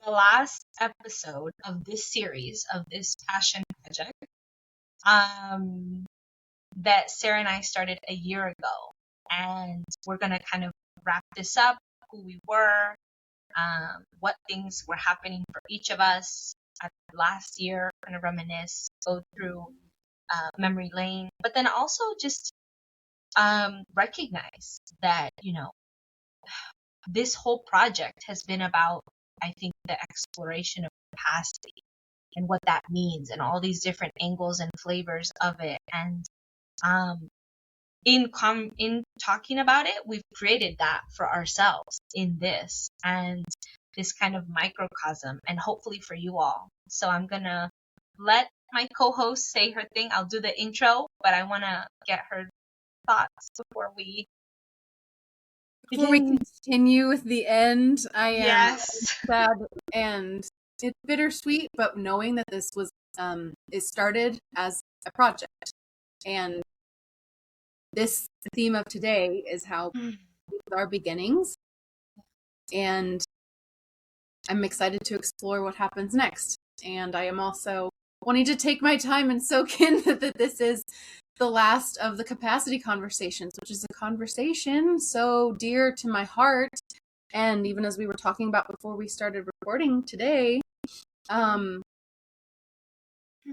the last episode of this series, of this passion project, that Sarah and I started a year ago. And we're going to kind of wrap this up, who we were, what things were happening for each of us at last year, kind of reminisce, go through memory lane, but then also just recognize that, this whole project has been about, I think, the exploration of capacity and what that means and all these different angles and flavors of it. And in talking about it, we've created that for ourselves in this and this kind of microcosm, and hopefully for you all. So I'm gonna let my co-host say her thing. I'll do the intro, but I want to get her thoughts before we continue with the end. I am sad, and it's bittersweet, but knowing that this was it started as a project, and this theme of today is how our beginnings, and I'm excited to explore what happens next. And I am also wanting to take my time and soak in that this is the last of the capacity conversations, which is a conversation so dear to my heart. And even as we were talking about before we started recording today,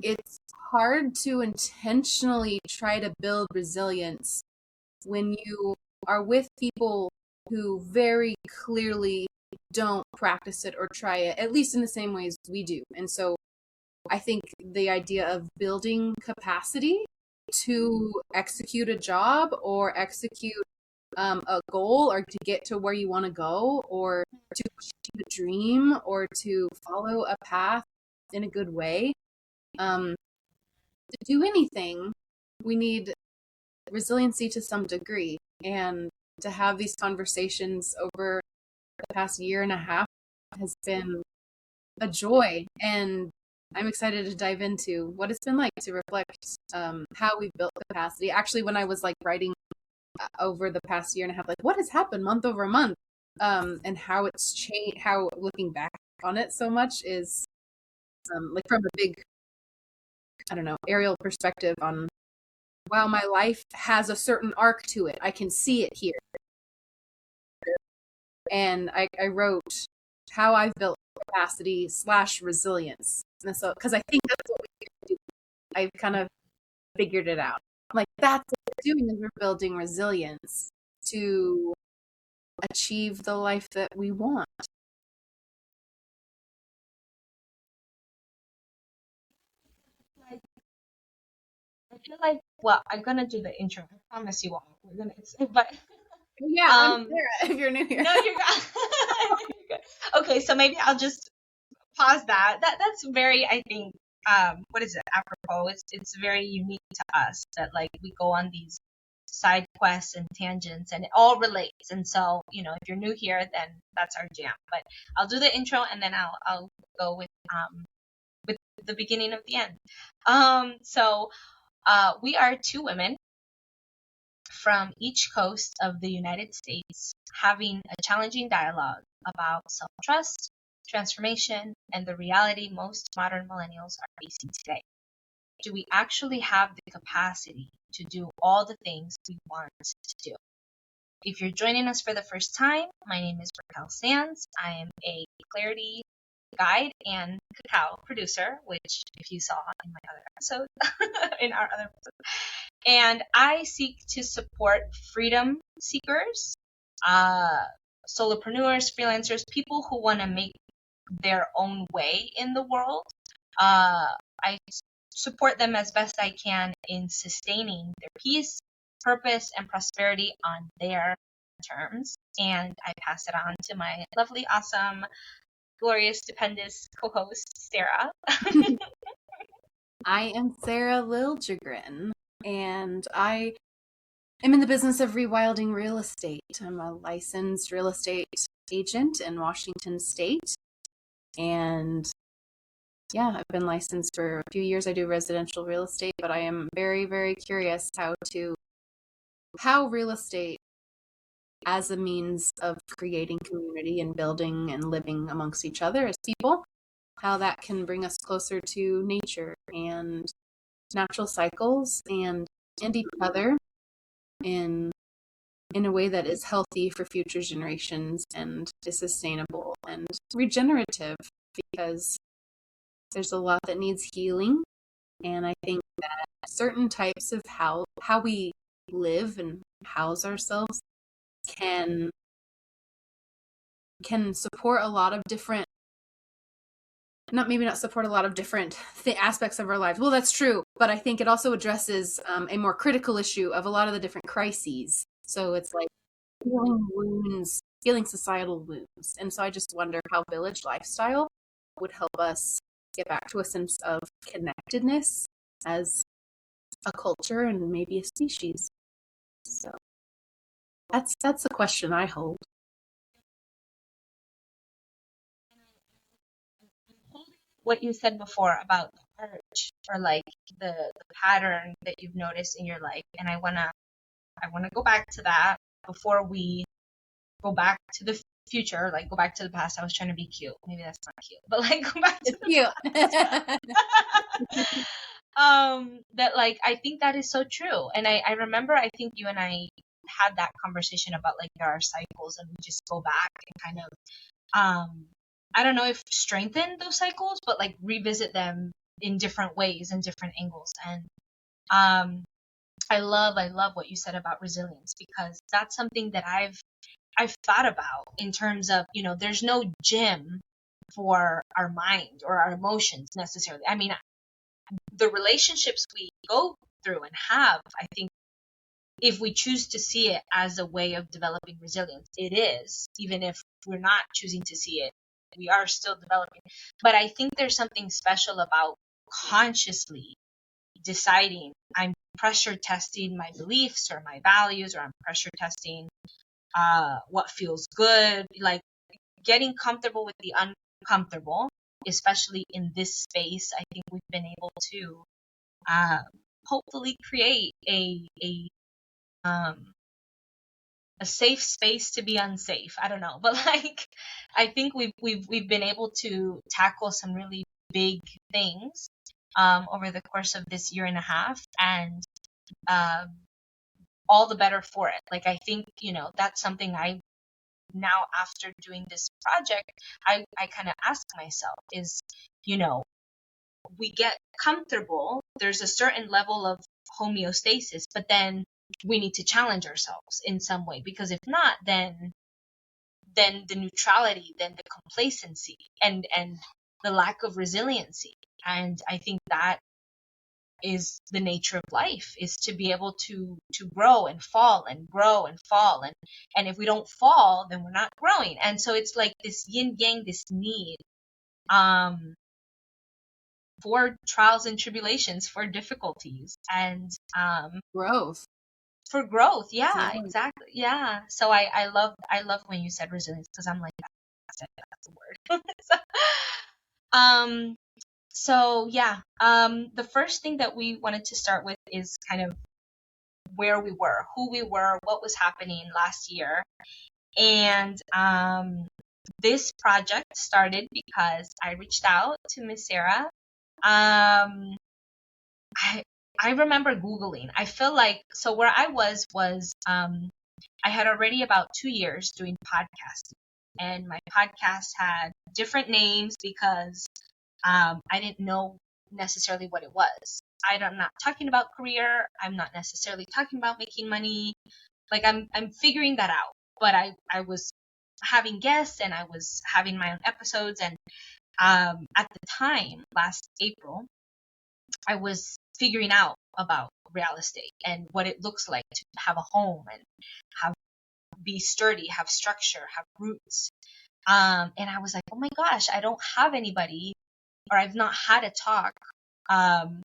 it's hard to intentionally try to build resilience when you are with people who very clearly don't practice it or try it, at least in the same ways we do. And so I think the idea of building capacity to execute a job or execute a goal, or to get to where you want to go, or to achieve a dream, or to follow a path in a good way, to do anything, we need resiliency to some degree. And to have these conversations over the past year and a half has been a joy, and I'm excited to dive into what it's been like to reflect how we've built capacity. Actually, when I was writing over the past year and a half, what has happened month over month, and how it's changed, how looking back on it so much is from a big, aerial perspective on, wow, my life has a certain arc to it. I can see it here. And I wrote how I've built capacity / resilience. And so, because I think that's what we do. I've kind of figured it out. That's what we're doing, is we're building resilience to achieve the life that we want. I feel like, well, I'm gonna do the intro. I promise you all. We're gonna, but yeah, I'm Sarah, if you're new here. No, you're good. Okay, so maybe I'll just pause that. That's very, I think, what is it? Apropos. It's very unique to us that we go on these side quests and tangents, and it all relates. And so, if you're new here, then that's our jam. But I'll do the intro, and then I'll go with the beginning of the end. So we are two women from each coast of the United States having a challenging dialogue about self-trust, transformation, and the reality most modern millennials are facing today. Do we actually have the capacity to do all the things we want to do? If you're joining us for the first time, my name is Raquel Sands. I am a clarity guide and cacao producer, which if you saw in my other episode, in our other episode, and I seek to support freedom seekers, solopreneurs, freelancers, people who want to make their own way in the world. I support them as best I can in sustaining their peace, purpose, and prosperity on their terms. And I pass it on to my lovely, awesome, glorious, stupendous co-host, Sarah. I am Sarah Liljegren, and I am in the business of rewilding real estate. I'm a licensed real estate agent in Washington State, and I've been licensed for a few years. I do residential real estate, but I am very, very curious how real estate as a means of creating community and building and living amongst each other as people, how that can bring us closer to nature and natural cycles and each other in a way that is healthy for future generations and is sustainable and regenerative, because there's a lot that needs healing. And I think that certain types of how we live and house ourselves can support a lot of different, not support a lot of different aspects of our lives. Well, that's true, but I think it also addresses a more critical issue of a lot of the different crises. So it's like healing wounds, healing societal wounds. And so I just wonder how village lifestyle would help us get back to a sense of connectedness as a culture and maybe a species. So that's the question I hold. What you said before about the urge, or like the pattern that you've noticed in your life, and I wanna go back to that before we go back to the future, like go back to the past. I was trying to be cute. Maybe that's not cute, but like go back to the Cute. that like I think that is so true. And I remember I think you and I had that conversation about like there are cycles and we just go back and kind of I don't know if strengthen those cycles, but like revisit them in different ways and different angles. And I love what you said about resilience, because that's something that I've thought about in terms of, there's no gym for our mind or our emotions necessarily. I mean, the relationships we go through and have, I think if we choose to see it as a way of developing resilience, it is. Even if we're not choosing to see it, we are still developing. But I think there's something special about consciously deciding I'm pressure testing my beliefs or my values, or I'm pressure testing what feels good, like getting comfortable with the uncomfortable, especially in this space. I think we've been able to hopefully create um, a safe space to be unsafe. I don't know, but like I think we've been able to tackle some really big things over the course of this year and a half, and um, all the better for it. Like I think that's something I now, after doing this project, I kind of ask myself is, we get comfortable. There's a certain level of homeostasis, but then we need to challenge ourselves in some way, because if not, then the neutrality, then the complacency, and the lack of resiliency. And I think that is the nature of life, is to be able to grow and fall and grow and fall, and if we don't fall, then we're not growing. And so it's like this yin yang, this need for trials and tribulations, for difficulties, and Growth. for growth. Yeah, Yeah. exactly. Yeah. So I love when you said resilience, because I'm like, that's the word. um so yeah, the first thing that we wanted to start with is kind of where we were, who we were, what was happening last year. And this project started because I reached out to Miss Sarah. um I remember Googling. I feel like, so where I was I had already about 2 years doing podcasting, and my podcast had different names because I didn't know necessarily what it was. I'm not talking about career. I'm not necessarily talking about making money. Like I'm figuring that out. But I was having guests and I was having my own episodes, and at the time, last April, I was figuring out about real estate and what it looks like to have a home and have be sturdy, have structure, have roots. And I was like, oh my gosh, I don't have anybody, or I've not had a talk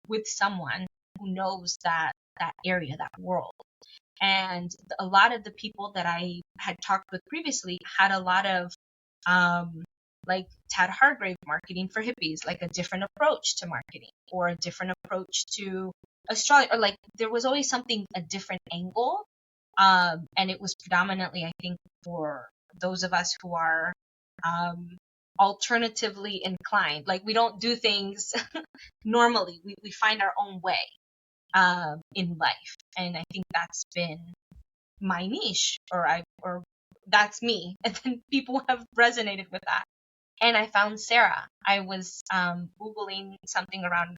with someone who knows that area, that world. And a lot of the people that I had talked with previously had a lot of like Tad Hargrave marketing for hippies, like a different approach to marketing or a different approach to astrology, or like there was always something, a different angle And it was predominantly, I think, for those of us who are alternatively inclined. Like, we don't do things normally. We find our own way in life. And I think that's been my niche, or that's me. And then people have resonated with that. And I found Sarah. I was Googling something around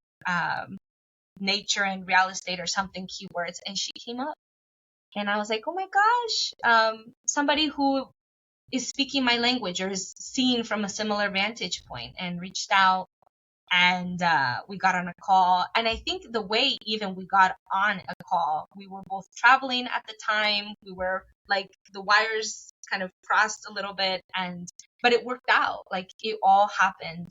nature and real estate or something, keywords, and she came up. And I was like, oh my gosh, somebody who is speaking my language or is seeing from a similar vantage point, and reached out, and we got on a call. And I think the way even we got on a call, we were both traveling at the time. We were like, the wires kind of crossed a little bit, but it worked out. Like, it all happened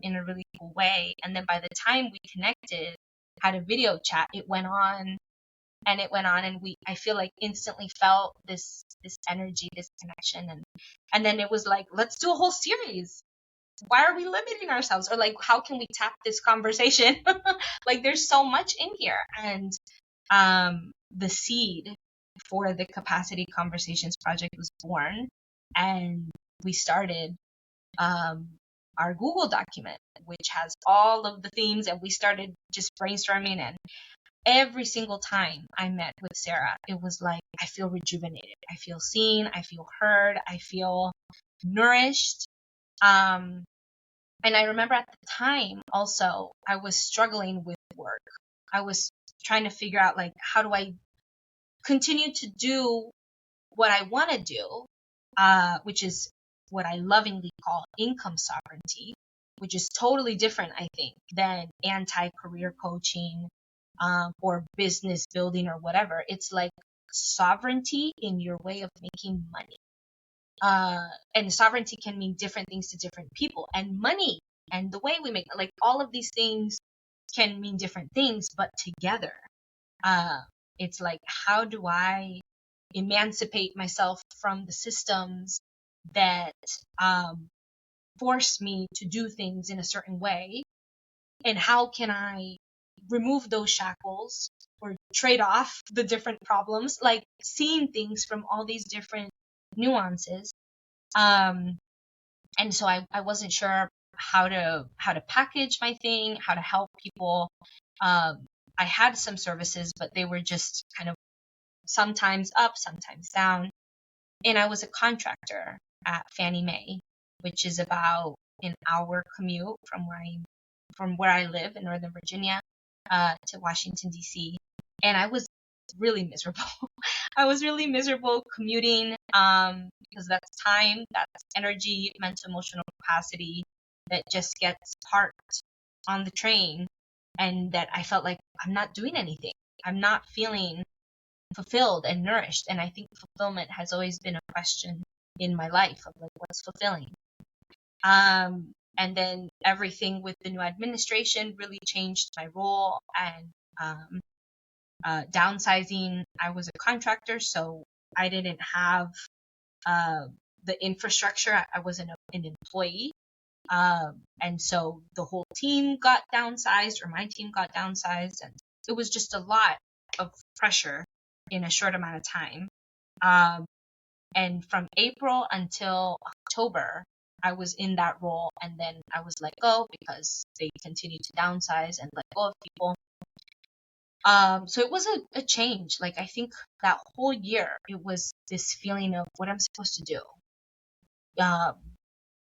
in a really cool way. And then by the time we connected, had a video chat, it went on and it went on, and I feel like instantly felt this energy, this connection. And then it was like, let's do a whole series. Why are we limiting ourselves? Or like, how can we tap this conversation? Like, there's so much in here. And the seed for the Capacity Conversations project was born, and we started our Google document, which has all of the themes, and we started just brainstorming. And every single time I met with Sarah, it was like, I feel rejuvenated. I feel seen. I feel heard. I feel nourished. And I remember at the time also, I was struggling with work. I was trying to figure out, like, how do I continue to do what I want to do, which is what I lovingly call income sovereignty, which is totally different, I think, than anti-career coaching, or business building or whatever. It's like sovereignty in your way of making money. And sovereignty can mean different things to different people, and money and the way we make, like, all of these things can mean different things, but together, it's like, how do I emancipate myself from the systems that force me to do things in a certain way, and how can I remove those shackles or trade off the different problems, like seeing things from all these different nuances. And so I wasn't sure how to package my thing, how to help people. I had some services, but they were just kind of sometimes up, sometimes down. And I was a contractor at Fannie Mae, which is about an hour commute from where I live in Northern Virginia, to Washington, D.C. And I was really miserable. I was really miserable commuting, because that's time, that's energy, mental, emotional capacity that just gets parked on the train, and that I felt like I'm not doing anything. I'm not feeling fulfilled and nourished. And I think fulfillment has always been a question in my life of, like, what's fulfilling. And then everything with the new administration really changed my role, and downsizing. I was a contractor, so I didn't have the infrastructure. I wasn't an employee. And so the whole team got downsized, or my team got downsized, and it was just a lot of pressure in a short amount of time. And from April until October, I was in that role, and then I was let go because they continued to downsize and let go of people. So it was a change. Like, I think that whole year, it was this feeling of what I'm supposed to do.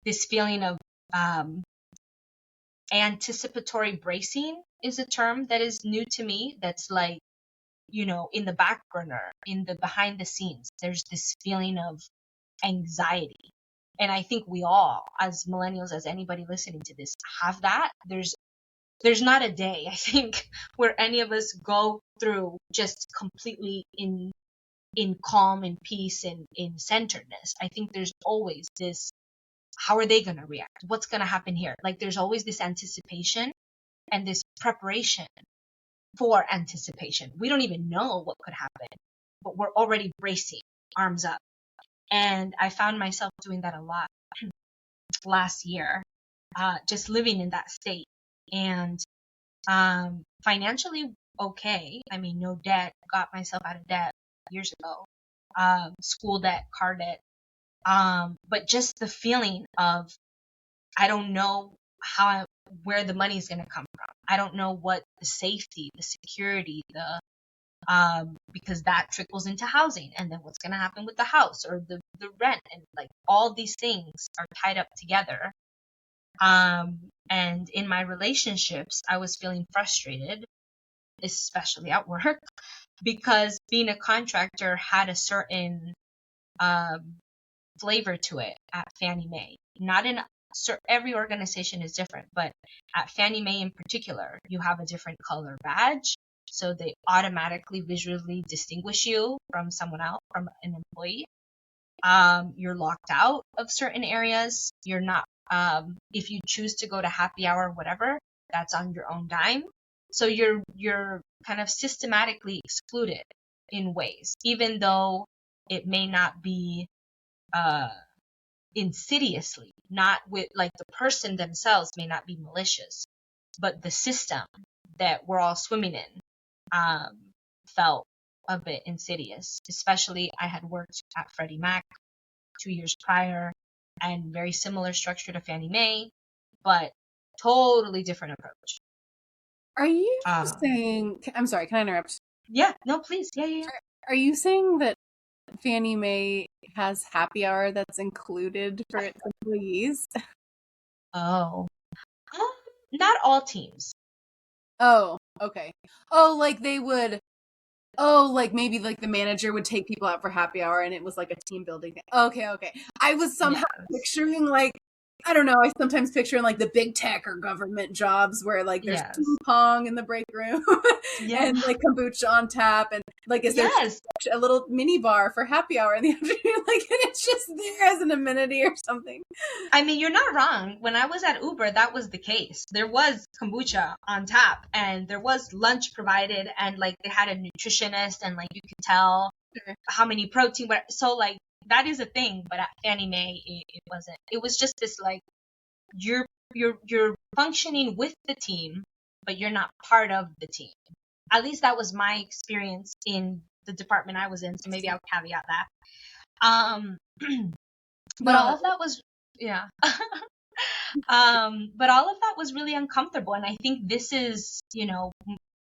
This feeling of anticipatory bracing is a term that is new to me. That's like, in the back burner, in the behind the scenes, there's this feeling of anxiety. And I think we all, as millennials, as anybody listening to this, have that. There's not a day, I think, where any of us go through just completely in calm and peace and in centeredness. I think there's always this, how are they going to react? What's going to happen here? Like, there's always this anticipation and this preparation for anticipation. We don't even know what could happen, but we're already bracing, arms up. And I found myself doing that a lot last year, just living in that state. And financially, okay. I mean, no debt, got myself out of debt, years ago. School debt, car debt. But just the feeling of, I don't know where the money is going to come from. I don't know what the safety, the security, because that trickles into housing, and then what's going to happen with the house or the rent, and like all these things are tied up together. And in my relationships, I was feeling frustrated, especially at work, because being a contractor had a certain flavor to it at Fannie Mae. Not in every organization is different, but at Fannie Mae in particular, you have a different color badge, so they automatically visually distinguish you from someone else, from an employee. You're locked out of certain areas. You're not, if you choose to go to happy hour or whatever, that's on your own dime. So you're kind of systematically excluded in ways, even though it may not be insidiously, not with, like, the person themselves may not be malicious, but the system that we're all swimming in felt a bit insidious. Especially, I had worked at Freddie Mac 2 years prior, and very similar structure to Fannie Mae, but totally different approach. Are you Um, saying, I'm sorry, can I interrupt? yeah, no, please. Yeah. Are you saying that Fannie Mae has happy hour that's included for its employees? Oh, not all teams. Oh, okay. Oh, like they would. Oh, like maybe like the manager would take people out for happy hour and it was like a team building thing. Okay, okay. I was somehow Yes. picturing like, I don't know, I sometimes picture in like the big tech or government jobs where like there's ping Yes. pong in the break room Yeah. and like kombucha on tap, and like is there Yes. a little mini bar for happy hour in the afternoon, like, and it's just there as an amenity or something. I mean, you're not wrong. When I was at Uber, that was the case. There was kombucha on tap, and there was lunch provided, and like they had a nutritionist, and like you could tell how many protein. So like that is a thing, but at Fannie Mae, it wasn't. It was just this, like, you're functioning with the team, but you're not part of the team. At least that was my experience in the department I was in. So maybe I'll caveat that. Um, but all No, of that was, yeah. But all of that was really uncomfortable. And I think this is,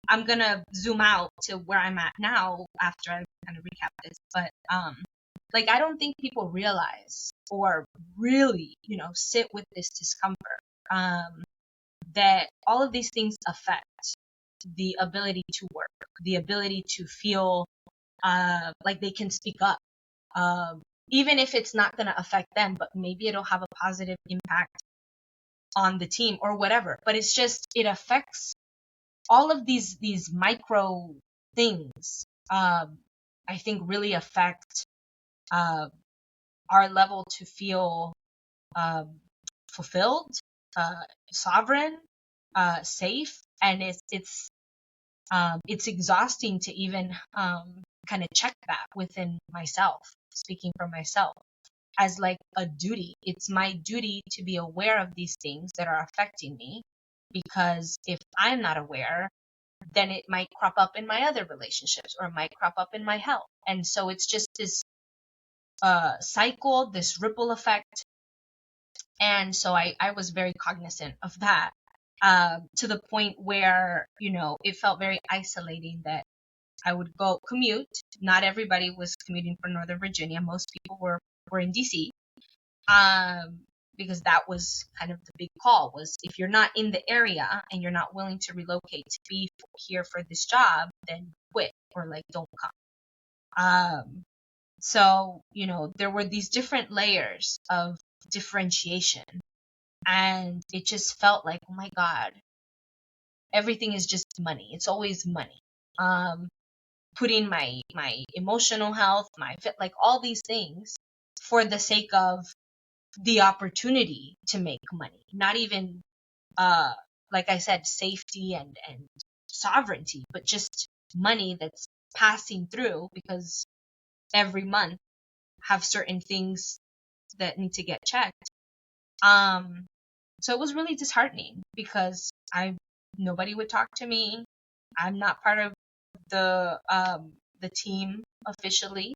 I'm going to zoom out to where I'm at now after I kind of recap this. But, like, I don't think people realize or really, sit with this discomfort, that all of these things affect the ability to work, the ability to feel, like they can speak up. Even if it's not going to affect them, but maybe it'll have a positive impact on the team or whatever. But it's just, it affects all of these micro things. I think really affect our level to feel fulfilled, sovereign, safe, and it's exhausting to even kind of check that within myself. Speaking for myself, as like a duty. It's my duty to be aware of these things that are affecting me, because if I'm not aware, then it might crop up in my other relationships, or it might crop up in my health. And so it's just this cycle, this ripple effect. And so I was very cognizant of that, to the point where, it felt very isolating that I would go commute. Not everybody was commuting from Northern Virginia. Most people were in DC. Because that was kind of the big call, was if you're not in the area and you're not willing to relocate to be here for this job, then quit, or like don't come. So, there were these different layers of differentiation, and it just felt like, oh my God, everything is just money. It's always money. Putting my emotional health, my fit, like all these things for the sake of the opportunity to make money, not even, like I said, safety and sovereignty, but just money that's passing through, because every month have certain things that need to get checked. So it was really disheartening, because nobody would talk to me. I'm not part of the the team officially.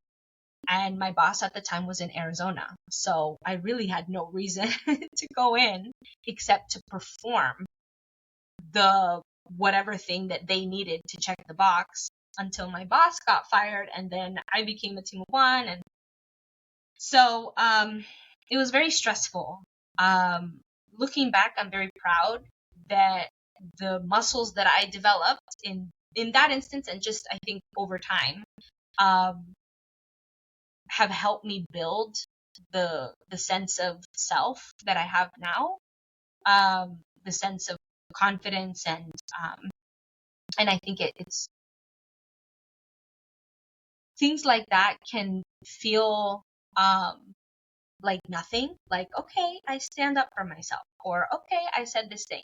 And my boss at the time was in Arizona. So I really had no reason to go in except to perform the whatever thing that they needed to check the box until my boss got fired. And then I became a team of one. And so it was very stressful. Looking back, I'm very proud that the muscles that I developed in that instance, and just I think over time, have helped me build the sense of self that I have now, the sense of confidence, and I think it's things like that can feel like nothing, like, okay, I stand up for myself, or okay, I said this thing.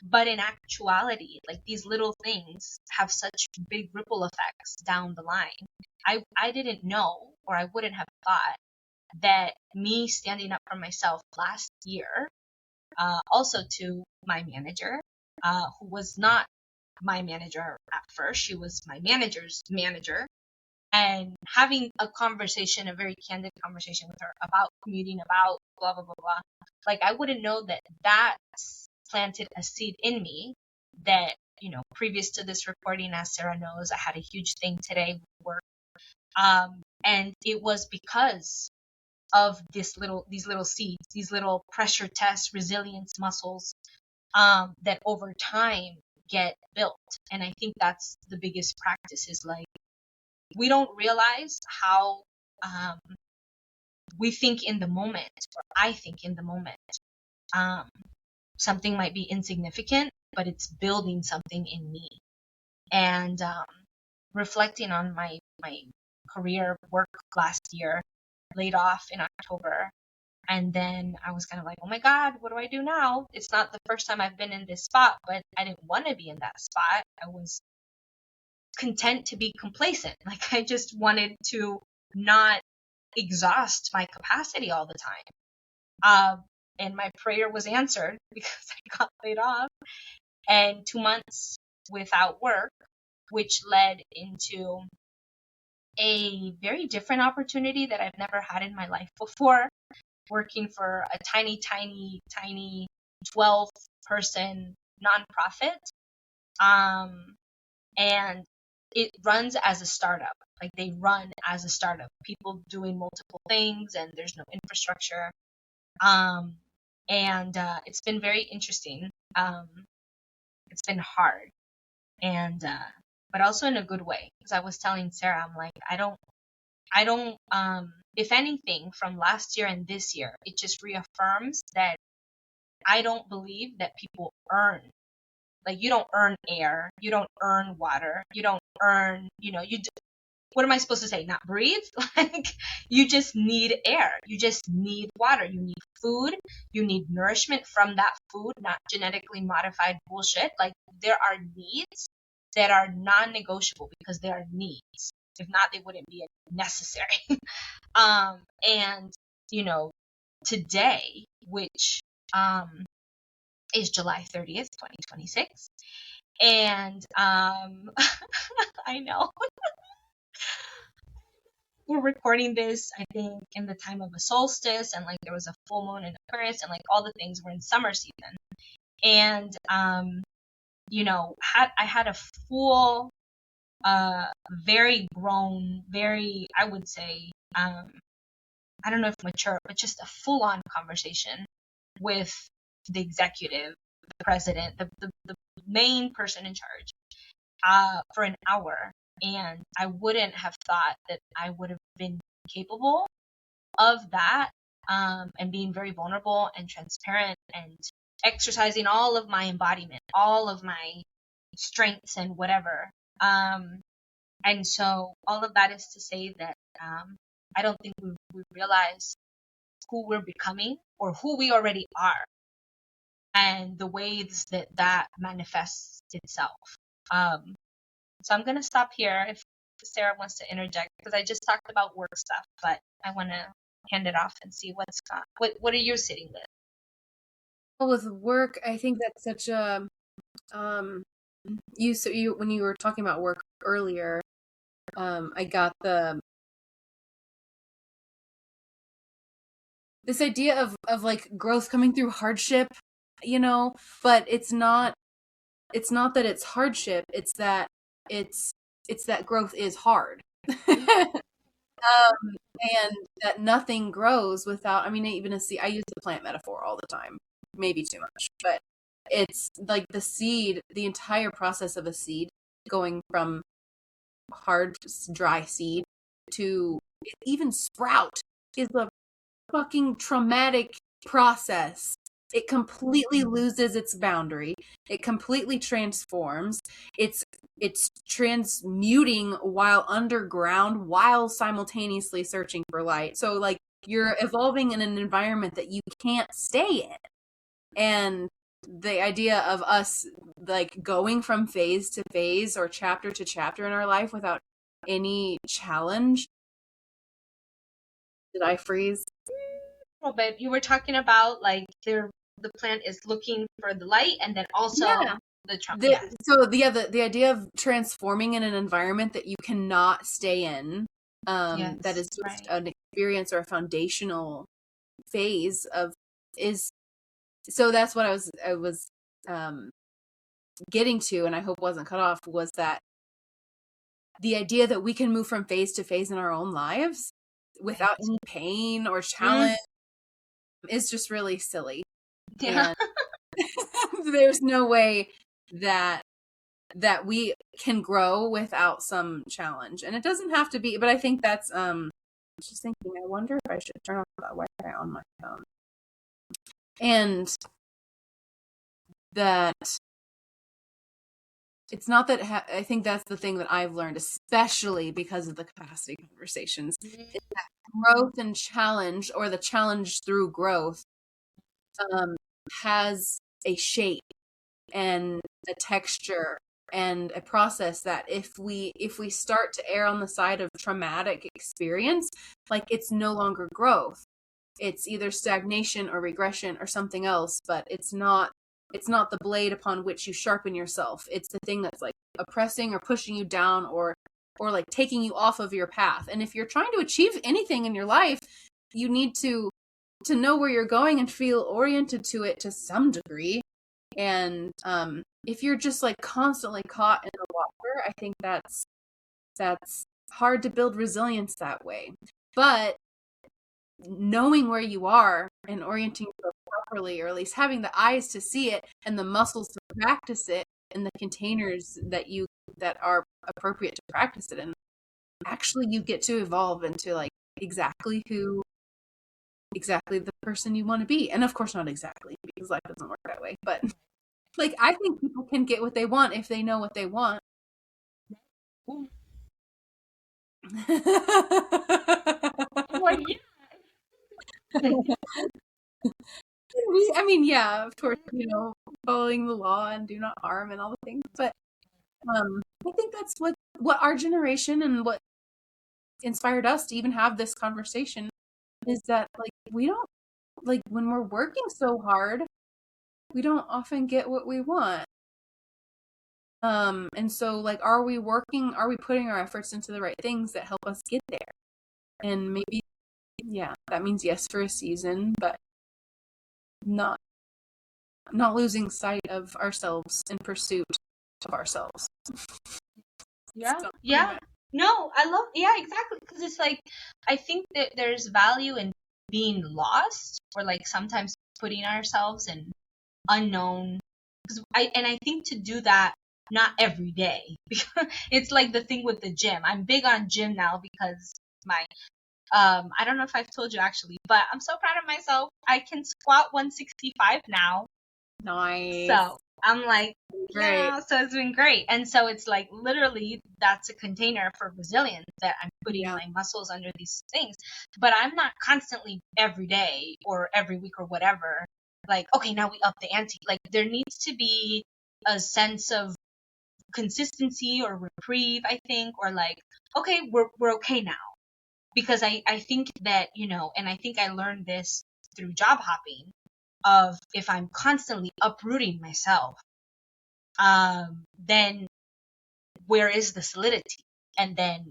But in actuality, like, these little things have such big ripple effects down the line. I didn't know, or I wouldn't have thought that me standing up for myself last year, also to my manager, who was not my manager at first, she was my manager's manager, and having a conversation, a very candid conversation with her about commuting, about blah, blah, blah, blah. Like, I wouldn't know that that planted a seed in me that, previous to this recording, as Sarah knows, I had a huge thing today with work. And it was because of these little seeds, these little pressure test resilience muscles, that over time get built. And I think that's the biggest practice, is like, we don't realize how we think in the moment, or I think in the moment, something might be insignificant, but it's building something in me. And reflecting on my career work last year, laid off in October, and then I was kind of like, oh my God, what do I do now? It's not the first time I've been in this spot, but I didn't want to be in that spot. I was content to be complacent. Like, I just wanted to not exhaust my capacity all the time. And my prayer was answered because I got laid off, and 2 months without work, which led into a very different opportunity that I've never had in my life before, working for a tiny, tiny, tiny 12-person nonprofit. And it runs as a startup. Like, they run as a startup, people doing multiple things, and there's no infrastructure. And it's been very interesting. It's been hard, and but also in a good way. Because I was telling Sarah, I'm like, I don't. If anything, from last year and this year, it just reaffirms that I don't believe that people earn. Like, you don't earn air, you don't earn water, you don't earn, what am I supposed to say? Not breathe? Like, you just need air, you just need water, you need food, you need nourishment from that food, not genetically modified bullshit. Like, there are needs that are non-negotiable because they are needs. If not, they wouldn't be necessary. And, today, which is July 30th, 2026. And I know we're recording this, I think, in the time of a solstice, and like there was a full moon in Aquarius, and like all the things were in summer season. And I had a full, very grown, very, I would say, I don't know if mature, but just a full-on conversation with the executive, the president, the main person in charge, for an hour. And I wouldn't have thought that I would have been capable of that, and being very vulnerable and transparent and exercising all of my embodiment, all of my strengths and whatever. And so all of that is to say that I don't think we realize who we're becoming or who we already are, and the ways that manifests itself. So I'm going to stop here if Sarah wants to interject, because I just talked about work stuff, but I want to hand it off and see what are you sitting with? Well, with work, I think that's such a, you when you were talking about work earlier, I got this idea of like growth coming through hardship, but it's not that it's hardship, it's it's that growth is hard. And that nothing grows without, I mean, even a seed, I use the plant metaphor all the time, maybe too much, but it's like the seed, the entire process of a seed going from hard, dry seed to even sprout is a fucking traumatic process. It completely loses its boundary. It completely transforms. It's transmuting while underground, while simultaneously searching for light. So like you're evolving in an environment that you can't stay in. And the idea of us like going from phase to phase or chapter to chapter in our life without any challenge. Did I freeze? But you were talking about like the plant is looking for the light, and then also the trauma. Yeah. So the idea of transforming in an environment that you cannot stay in, Yes, that is just an experience or a foundational phase of is. So that's what I was getting to, and I hope wasn't cut off, was that the idea that we can move from phase to phase in our own lives without any pain or challenge is just really silly. Yeah. And there's no way that we can grow without some challenge. And it doesn't have to be, but I think that's I was just thinking, I wonder if I should turn off that Wi-Fi on my phone. And that it's not that I think that's the thing that I've learned, especially because of the capacity conversations, is that growth and challenge, or the challenge through growth, has a shape and a texture and a process that if we start to err on the side of traumatic experience, like it's no longer growth. It's either stagnation or regression or something else, but it's not the blade upon which you sharpen yourself. It's the thing that's like oppressing or pushing you down or like taking you off of your path. And if you're trying to achieve anything in your life, you need to know where you're going and feel oriented to it to some degree. And if you're just like constantly caught in the water, I think that's hard to build resilience that way. But knowing where you are and orienting yourself properly, or at least having the eyes to see it and the muscles to practice it in the containers that are appropriate to practice it in, actually you get to evolve into like exactly the person you want to be. And of course not exactly, because life doesn't work that way, but like I think people can get what they want if they know what they want. Well, yeah. I mean, yeah, of course, following the law and do not harm and all the things, but I think that's what our generation and what inspired us to even have this conversation is that like we don't, like when we're working so hard, we don't often get what we want. And so like are we putting our efforts into the right things that help us get there? And maybe that means yes for a season, but not losing sight of ourselves in pursuit of ourselves. Yeah. Yeah. No, I love, exactly. Because it's like, I think that there's value in being lost, or like sometimes putting ourselves in unknown. I think to do that, not every day. It's like the thing with the gym. I'm big on gym now because my, I don't know if I've told you actually, but I'm so proud of myself. I can squat 165 now. Nice. So I'm like, great. Yeah, so it's been great. And so it's like literally that's a container for resilience, that I'm putting my muscles under these things. But I'm not constantly every day or every week or whatever, like, okay, now we up the ante. Like there needs to be a sense of consistency or reprieve, I think, or like, okay, we're okay now. Because I think that, and I think I learned this through job hopping, of if I'm constantly uprooting myself, then where is the solidity? And then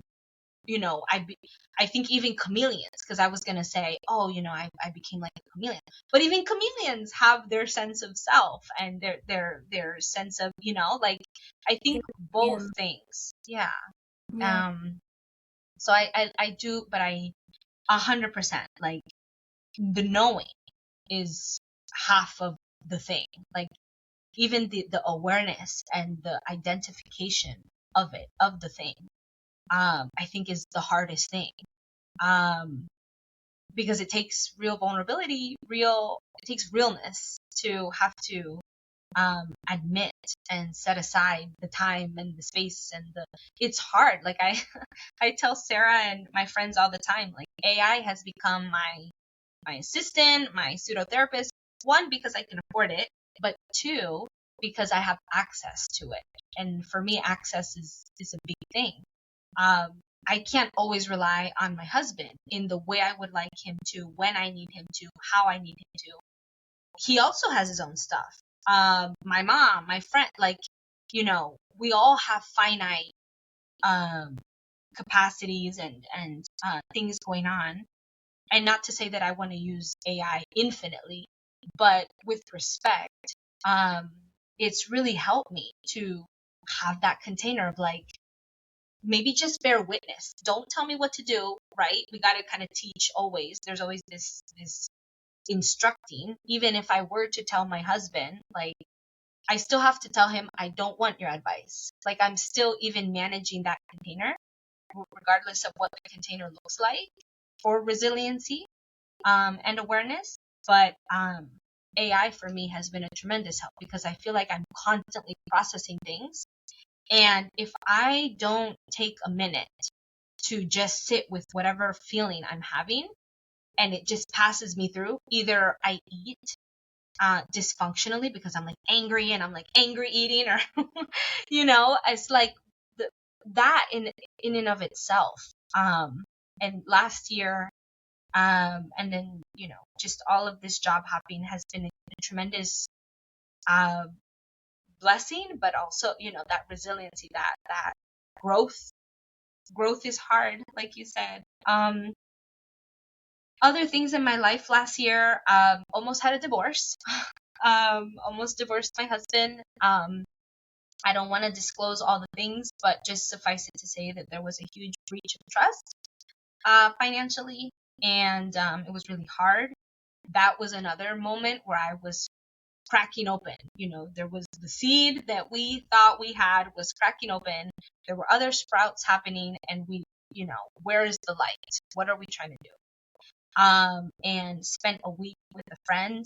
I think even chameleons, because I was gonna say, oh, I became like a chameleon, but even chameleons have their sense of self and their sense of, like, I think both Yeah. things, yeah. Yeah. Um, so I do, but 100%, like, the knowing is half of the thing. Like, even the awareness and the identification of the thing, I think is the hardest thing. Um, because it takes real vulnerability, it takes realness to have to admit and set aside the time and the space and it's hard. Like, I tell Sarah and my friends all the time, like, AI has become my assistant, my pseudo therapist. One, because I can afford it, but two, because I have access to it. And for me, access is a big thing. I can't always rely on my husband in the way I would like him to, when I need him to, how I need him to. He also has his own stuff. My mom, my friend, like, we all have finite capacities and things going on. And not to say that I want to use AI infinitely, but with respect, um, it's really helped me to have that container of, like, maybe just bear witness. Don't tell me what to do, right? We got to kind of teach always. There's always this instructing. Even if I were to tell my husband, like, I still have to tell him I don't want your advice. Like, I'm still even managing that container, regardless of what the container looks like for resiliency and awareness. But AI for me has been a tremendous help because I feel like I'm constantly processing things. And if I don't take a minute to just sit with whatever feeling I'm having and it just passes me through, either I eat dysfunctionally because I'm like angry and I'm like angry eating, or, it's like that in and of itself. And last year, and then, just all of this job hopping has been a tremendous uh, blessing, but also, that resiliency, that growth. Growth is hard, like you said. Other things in my life last year, almost had a divorce. Almost divorced my husband. I don't want to disclose all the things, but just suffice it to say that there was a huge breach of trust, financially, and it was really hard. That was another moment where I was cracking open. There was the seed that we thought we had was cracking open. There were other sprouts happening, and where is the light? What are we trying to do? And spent a week with a friend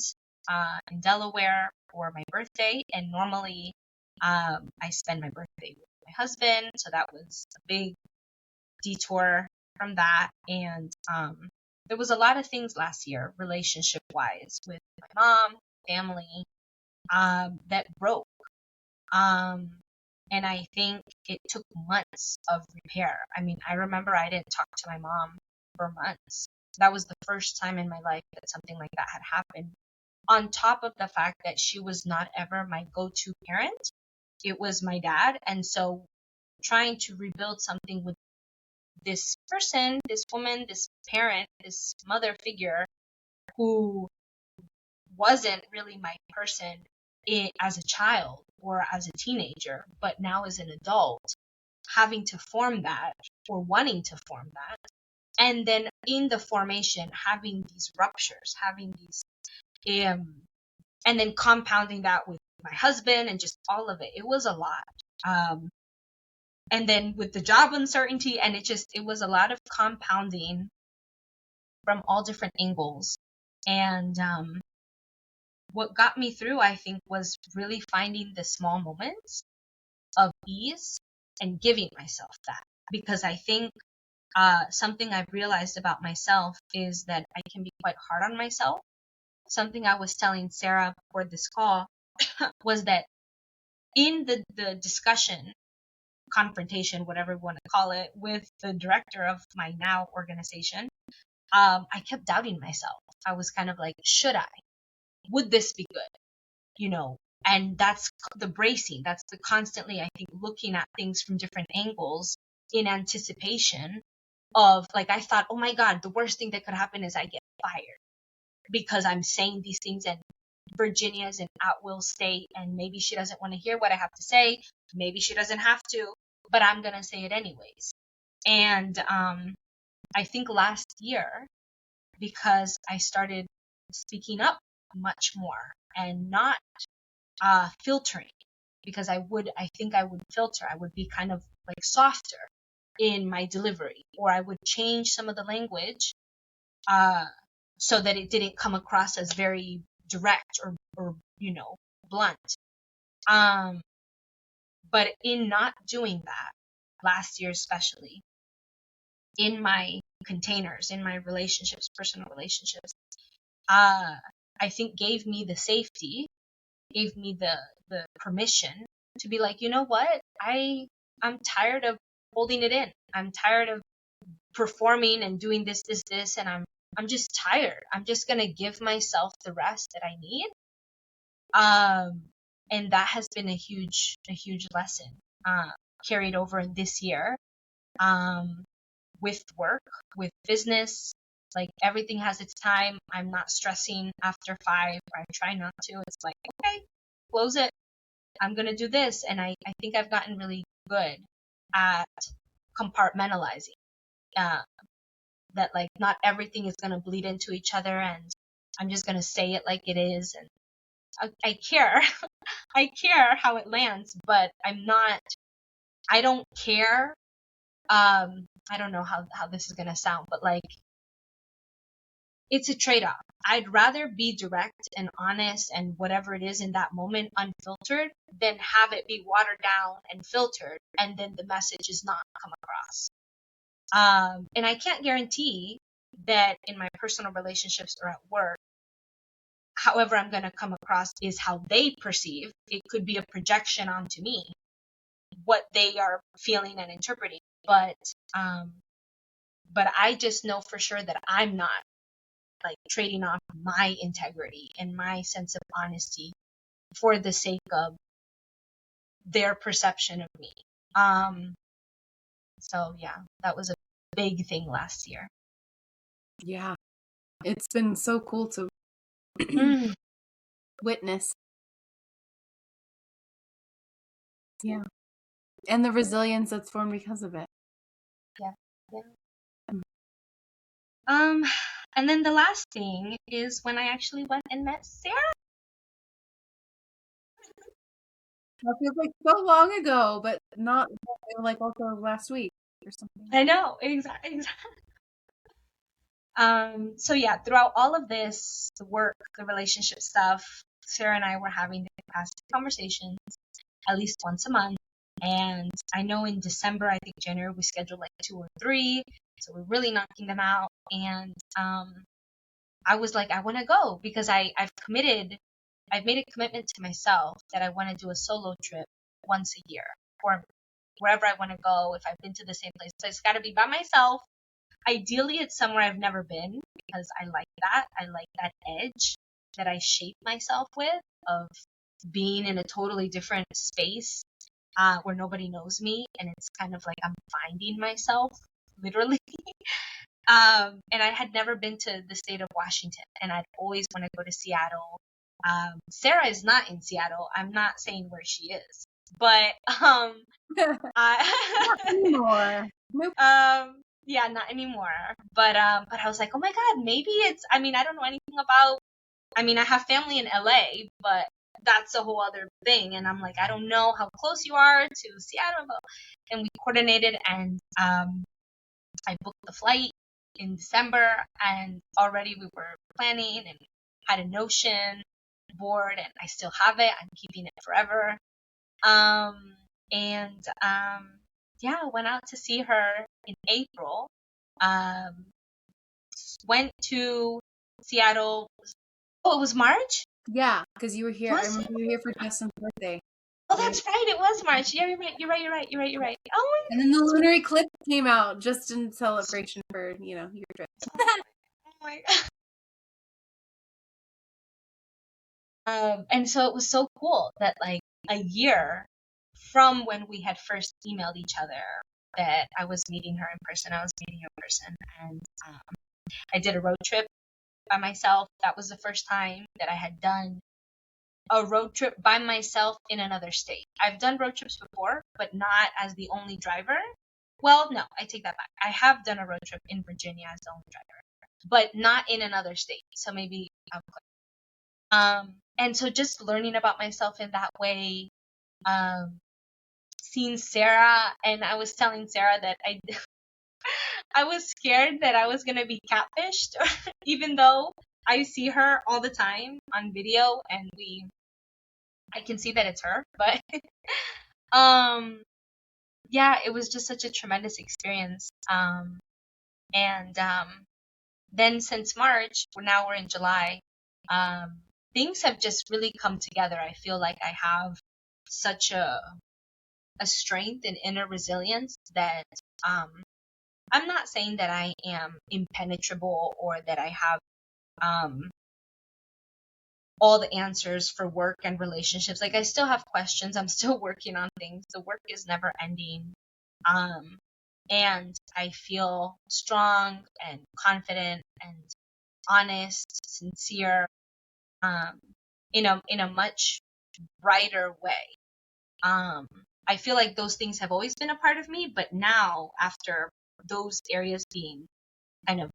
in Delaware for my birthday. And normally, I spend my birthday with my husband, so that was a big detour from that. And there was a lot of things last year, relationship wise, with my mom, family, that broke. And I think it took months of repair. I mean, I remember I didn't talk to my mom for months. That was the first time in my life that something like that had happened. On top of the fact that she was not ever my go-to parent, it was my dad. And so trying to rebuild something with this person, this woman, this parent, this mother figure who wasn't really my person as a child or as a teenager, but now as an adult, having to form that or wanting to form that. And then in the formation, having these ruptures, having these, and then compounding that with my husband and just all of it. It was a lot. And then with the job uncertainty, and it was a lot of compounding from all different angles. And what got me through, I think, was really finding the small moments of ease and giving myself that. Because I think something I've realized about myself is that I can be quite hard on myself. Something I was telling Sarah for this call was that in the discussion, confrontation, whatever you want to call it, with the director of my now organization, I kept doubting myself. I was kind of like, should I? Would this be good? And that's the bracing. That's the constantly, I think, looking at things from different angles in anticipation of like, I thought, oh my God, the worst thing that could happen is I get fired because I'm saying these things, and Virginia's an at-will state, and maybe she doesn't want to hear what I have to say. Maybe she doesn't have to, but I'm going to say it anyways. And I think last year, because I started speaking up much more and not filtering, because I think I would filter. I would be kind of like softer in my delivery, or I would change some of the language so that it didn't come across as very direct or blunt. But in not doing that, last year especially, in my containers, in my relationships, personal relationships, I think gave me the safety, gave me the permission to be like, you know what? I'm tired of holding it in. I'm tired of performing and doing this, and I'm just tired. I'm just gonna give myself the rest that I need. And that has been a huge lesson carried over this year. With work, with business, like everything has its time. I'm not stressing after 5. I try not to. It's like, okay, close it. I'm gonna do this, and I think I've gotten really good at compartmentalizing. That like not everything is gonna bleed into each other, and I'm just gonna say it like it is, and I care. I care how it lands, but I don't care. I don't know how this is gonna sound, but like, it's a trade-off. I'd rather be direct and honest and whatever it is in that moment, unfiltered, than have it be watered down and filtered, and then the message is not come across. And I can't guarantee that in my personal relationships or at work, however I'm going to come across is how they perceive. It could be a projection onto me, what they are feeling and interpreting. But I just know for sure that I'm not like trading off my integrity and my sense of honesty for the sake of their perception of me. So yeah, that was a big thing last year. Yeah. It's been so cool to witness. Yeah. And the resilience that's formed because of it. Yeah. And then the last thing is when I actually went and met Sarah. That feels like so long ago, but not like also last week or something. I know, exactly. So yeah, throughout all of this, the work, the relationship stuff, Sarah and I were having the capacity conversations at least once a month. And I know in December, I think January, we scheduled like 2 or 3. So we're really knocking them out. And I was like, I want to go because I've made a commitment to myself that I want to do a solo trip once a year or wherever I want to go. If I've been to the same place, so it's got to be by myself. Ideally, it's somewhere I've never been because I like that. I like that edge that I shape myself with of being in a totally different space where nobody knows me, and it's kind of like I'm finding myself, literally. And I had never been to the state of Washington, and I'd always want to go to Seattle. Sarah is not in Seattle. I'm not saying where she is, but Not anymore. Nope. Yeah, not anymore. But I was like, oh my God, maybe it's. I mean, I don't know anything about. I mean, I have family in LA, but that's a whole other thing. And I'm like, I don't know how close you are to Seattle. And we coordinated, and I booked the flight in December, and already we were planning and had a Notion board, and I still have it. I'm keeping it forever. Yeah, went out to see her in April. Went to Seattle. Oh, it was March? Yeah, because you were here. I Was remember you were here for Justin's birthday. Oh, that's right. It was March. Yeah, you're right. Oh, And then the lunar eclipse came out just in celebration for, your trip. oh my God. And so it was so cool that like a year from when we had first emailed each other that I was meeting her in person. I was meeting her person. And I did a road trip by myself. That was the first time that I had done a road trip by myself in another state. I've done road trips before, but not as the only driver. Well, no, I take that back. I have done a road trip in Virginia as the only driver, but not in another state. So maybe I'll and so just learning about myself in that way, seeing Sarah, and I was telling Sarah that I was scared that I was gonna be catfished, even though I see her all the time on video, and I can see that it's her, but yeah, it was just such a tremendous experience. And then since March, now we're in July, things have just really come together. I feel like I have such a strength and inner resilience that I'm not saying that I am impenetrable or that I have all the answers for work and relationships. Like, I still have questions. I'm still working on things. The work is never ending. And I feel strong and confident and honest, sincere, in a much brighter way. I feel like those things have always been a part of me, but now, after those areas being kind of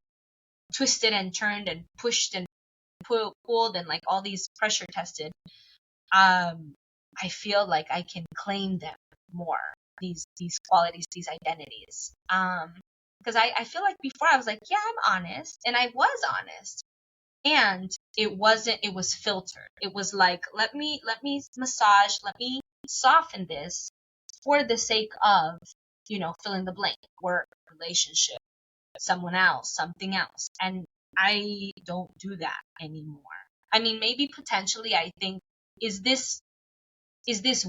twisted and turned and pushed and pulled and like all these pressure tested, I feel like I can claim them more, these qualities, these identities. Because I feel like before I was like, yeah, I'm honest, and I was honest, and it was filtered. It was like, let me massage, let me soften this for the sake of, fill in the blank, work, relationship, someone else, something else. And I don't do that anymore. I mean, maybe potentially I think, is this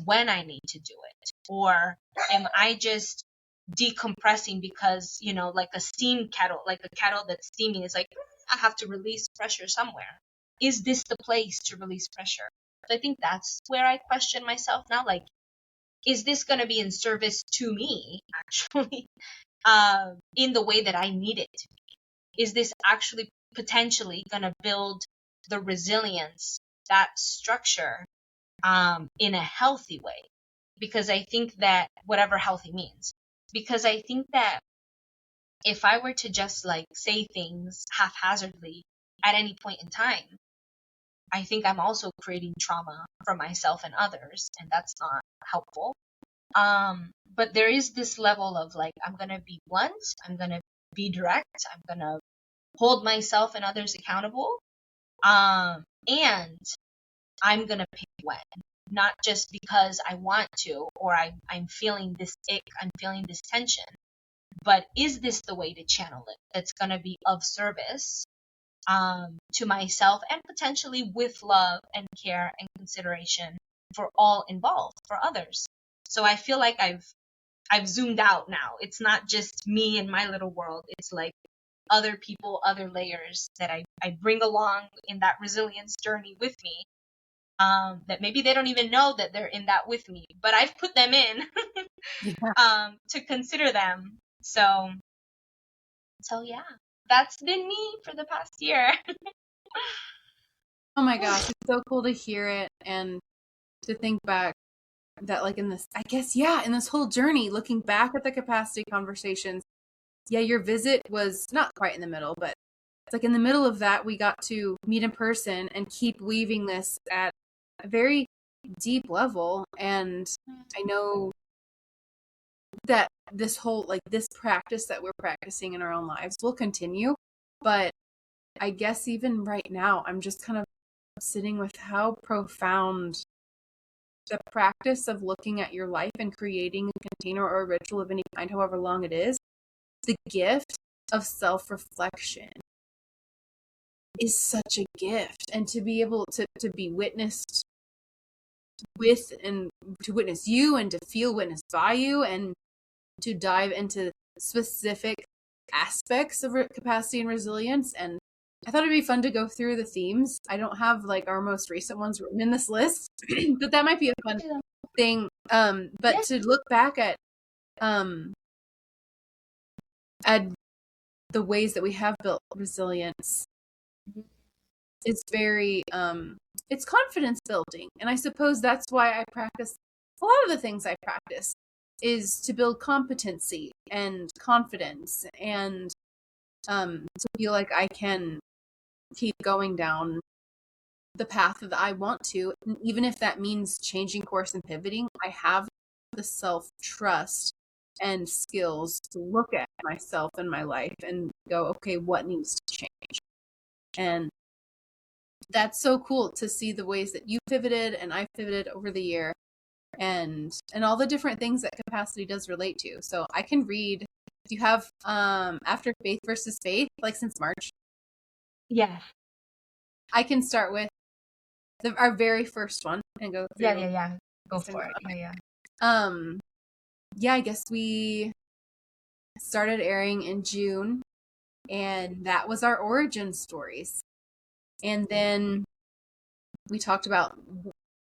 when I need to do it? Or am I just decompressing because, like a steam kettle, like a kettle that's steaming is like, I have to release pressure somewhere. Is this the place to release pressure? So I think that's where I question myself now. Like, is this going to be in service to me, actually, in the way that I need it to be? Is this actually potentially going to build the resilience, that structure, in a healthy way? Because I think that, whatever healthy means, because I think that if I were to just like say things haphazardly at any point in time, I think I'm also creating trauma for myself and others, and that's not helpful. But there is this level of like, I'm going to be blunt, I'm going to be direct, I'm going to hold myself and others accountable. And I'm going to pick when, not just because I want to, or I'm feeling this ick, I'm feeling this tension, but is this the way to channel it that's going to be of service to myself, and potentially with love and care and consideration for all involved, for others? So I feel like I've zoomed out now. It's not just me and my little world. It's like other people, other layers that I bring along in that resilience journey with me, that maybe they don't even know that they're in that with me, but I've put them in to consider them. So yeah, that's been me for the past year. Oh my gosh, it's so cool to hear it and to think back that, like, in this, I guess, yeah, in this whole journey, looking back at the capacity conversations, yeah, your visit was not quite in the middle, but it's like in the middle of that, we got to meet in person and keep weaving this at a very deep level. And I know that this whole, like, this practice that we're practicing in our own lives will continue. But I guess even right now, I'm just kind of sitting with how profound the practice of looking at your life and creating a container or a ritual of any kind, however long it is, the gift of self-reflection is such a gift. And to be able to be witnessed with, and to witness you, and to feel witnessed by you, and to dive into specific aspects of capacity and resilience. And I thought it'd be fun to go through the themes. I don't have like our most recent ones written in this list, but that might be a fun thing. But to look back at the ways that we have built resilience is very it's confidence building. And I suppose that's why I practice a lot of the things I practice is to build competency and confidence and to feel like I can keep going down the path that I want to. And even if that means changing course and pivoting, I have the self-trust and skills to look at myself and my life and go, okay, what needs to change? And that's so cool to see the ways that you pivoted and I pivoted over the year and all the different things that capacity does relate to. So I can read, do you have After Faith versus Faith, like since March? Yeah. I can start with our very first one and go through. Yeah. Go for it. Yeah. Yeah, I guess we started airing in June, and that was our origin stories. And then we talked about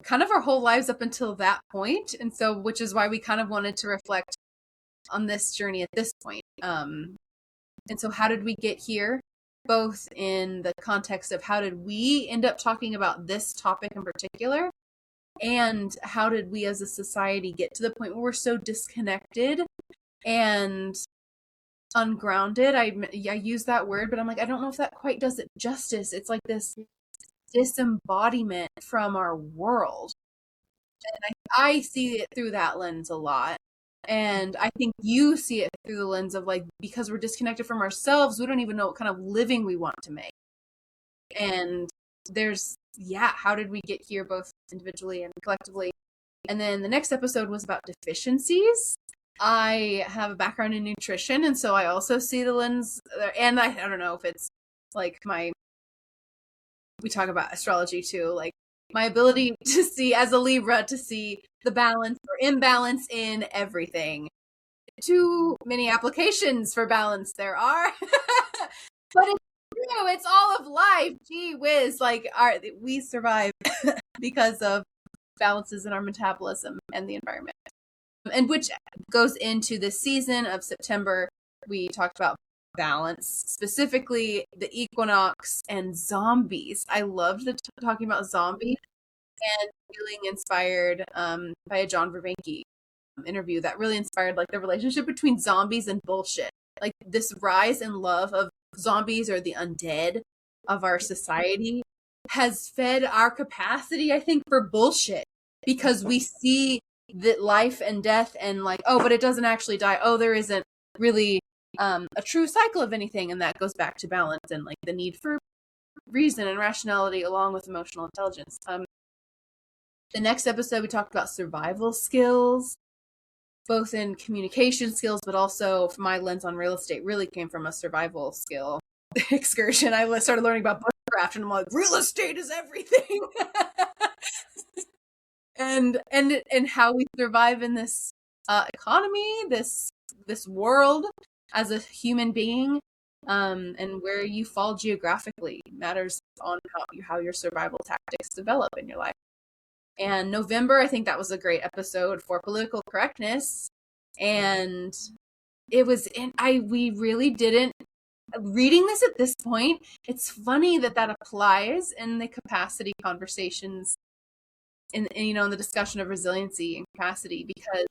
kind of our whole lives up until that point. And so, which is why we kind of wanted to reflect on this journey at this point. And so how did we get here? Both in the context of how did we end up talking about this topic in particular, and how did we as a society get to the point where we're so disconnected and ungrounded. I use that word, but I'm like, I don't know if that quite does it justice. It's like this disembodiment from our world. And I see it through that lens a lot. And I think you see it through the lens of like, because we're disconnected from ourselves, we don't even know what kind of living we want to make. And there's, how did we get here both individually and collectively? And then the next episode was about deficiencies. I have a background in nutrition, and so I also see the lens, and I don't know if it's like we talk about astrology too, like my ability to see as a Libra, to see the balance or imbalance in everything. Too many applications for balance there are. But it's true, it's all of life. Gee whiz, like we survive because of balances in our metabolism and the environment. And which goes into this season of September. We talked about balance, specifically the equinox and zombies. I loved talking about zombies and feeling inspired by a John Vervaeke interview that really inspired like the relationship between zombies and bullshit. Like this rise in love of zombies or the undead of our society has fed our capacity, I think, for bullshit, because we see that life and death and like, oh, but it doesn't actually die. Oh, there isn't really a true cycle of anything. And that goes back to balance and like the need for reason and rationality along with emotional intelligence. The next episode, we talked about survival skills, both in communication skills, but also from my lens on real estate really came from a survival skill excursion. I started learning about bushcraft and I'm like, real estate is everything. and how we survive in this economy, this world as a human being, and where you fall geographically matters on how your survival tactics develop in your life. And November, I think that was a great episode for political correctness. And it was, we really didn't, reading this at this point, it's funny that applies in the capacity conversations in the discussion of resiliency and capacity, because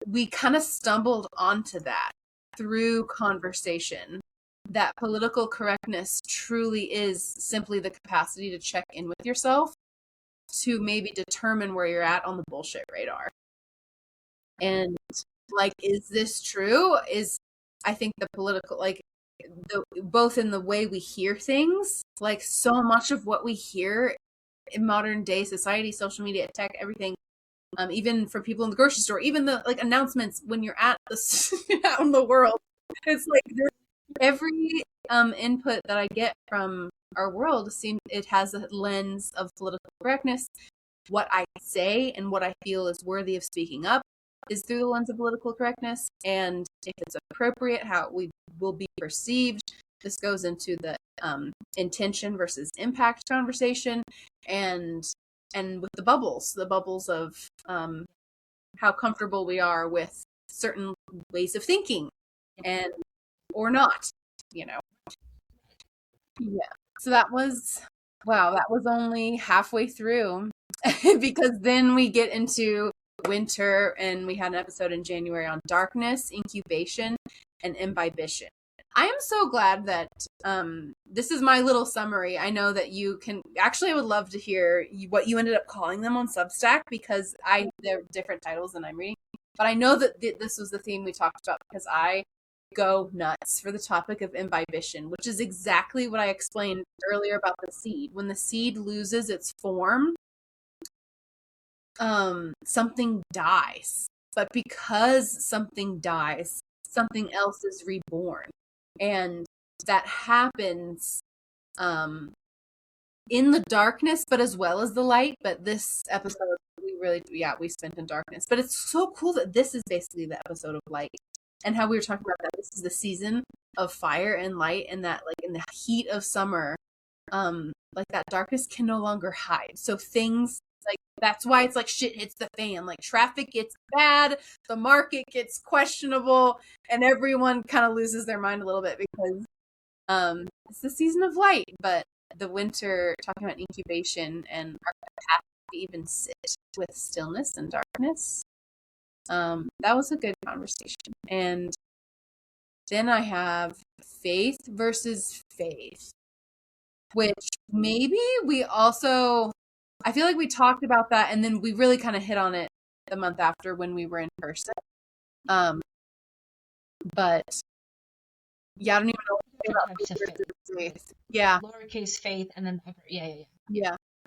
we kind of stumbled onto that through conversation, that political correctness truly is simply the capacity to check in with yourself to maybe determine where you're at on the bullshit radar. And like, is this true? I think the political, like both in the way we hear things, like so much of what we hear in modern day society, social media, tech, everything, even from people in the grocery store, even the like announcements when you're out in the world, it's like every input that I get from our world it has a lens of political correctness. What I say and what I feel is worthy of speaking up is through the lens of political correctness, and if it's appropriate, how we will be perceived. This goes into the intention versus impact conversation, and with the bubbles of how comfortable we are with certain ways of thinking, and or not, you know. Yeah. So that was, wow, that was only halfway through because then we get into winter and we had an episode in January on darkness, incubation, and imbibition. I am so glad that this is my little summary. I know that you can actually, I would love to hear what you ended up calling them on Substack because they're different titles than I'm reading. But I know that this was the theme we talked about because I go nuts for the topic of imbibition, which is exactly what I explained earlier about the seed. When the seed loses its form, something dies. But because something dies, something else is reborn. And that happens in the darkness, but as well as the light. But this episode, we spent in darkness. But it's so cool that this is basically the episode of light. And how we were talking about that this is the season of fire and light, and that like in the heat of summer, like that darkness can no longer hide. So things like that's why it's like shit hits the fan. Like traffic gets bad, the market gets questionable, and everyone kind of loses their mind a little bit because it's the season of light. But the winter, talking about incubation and our capacity to even sit with stillness and darkness. That was a good conversation. And then I have faith versus faith, which maybe we also, I feel like we talked about that and then we really kind of hit on it the month after when we were in person. But yeah, I don't even know what to say about faith versus faith. Yeah. Lowercase faith and then upper. Yeah.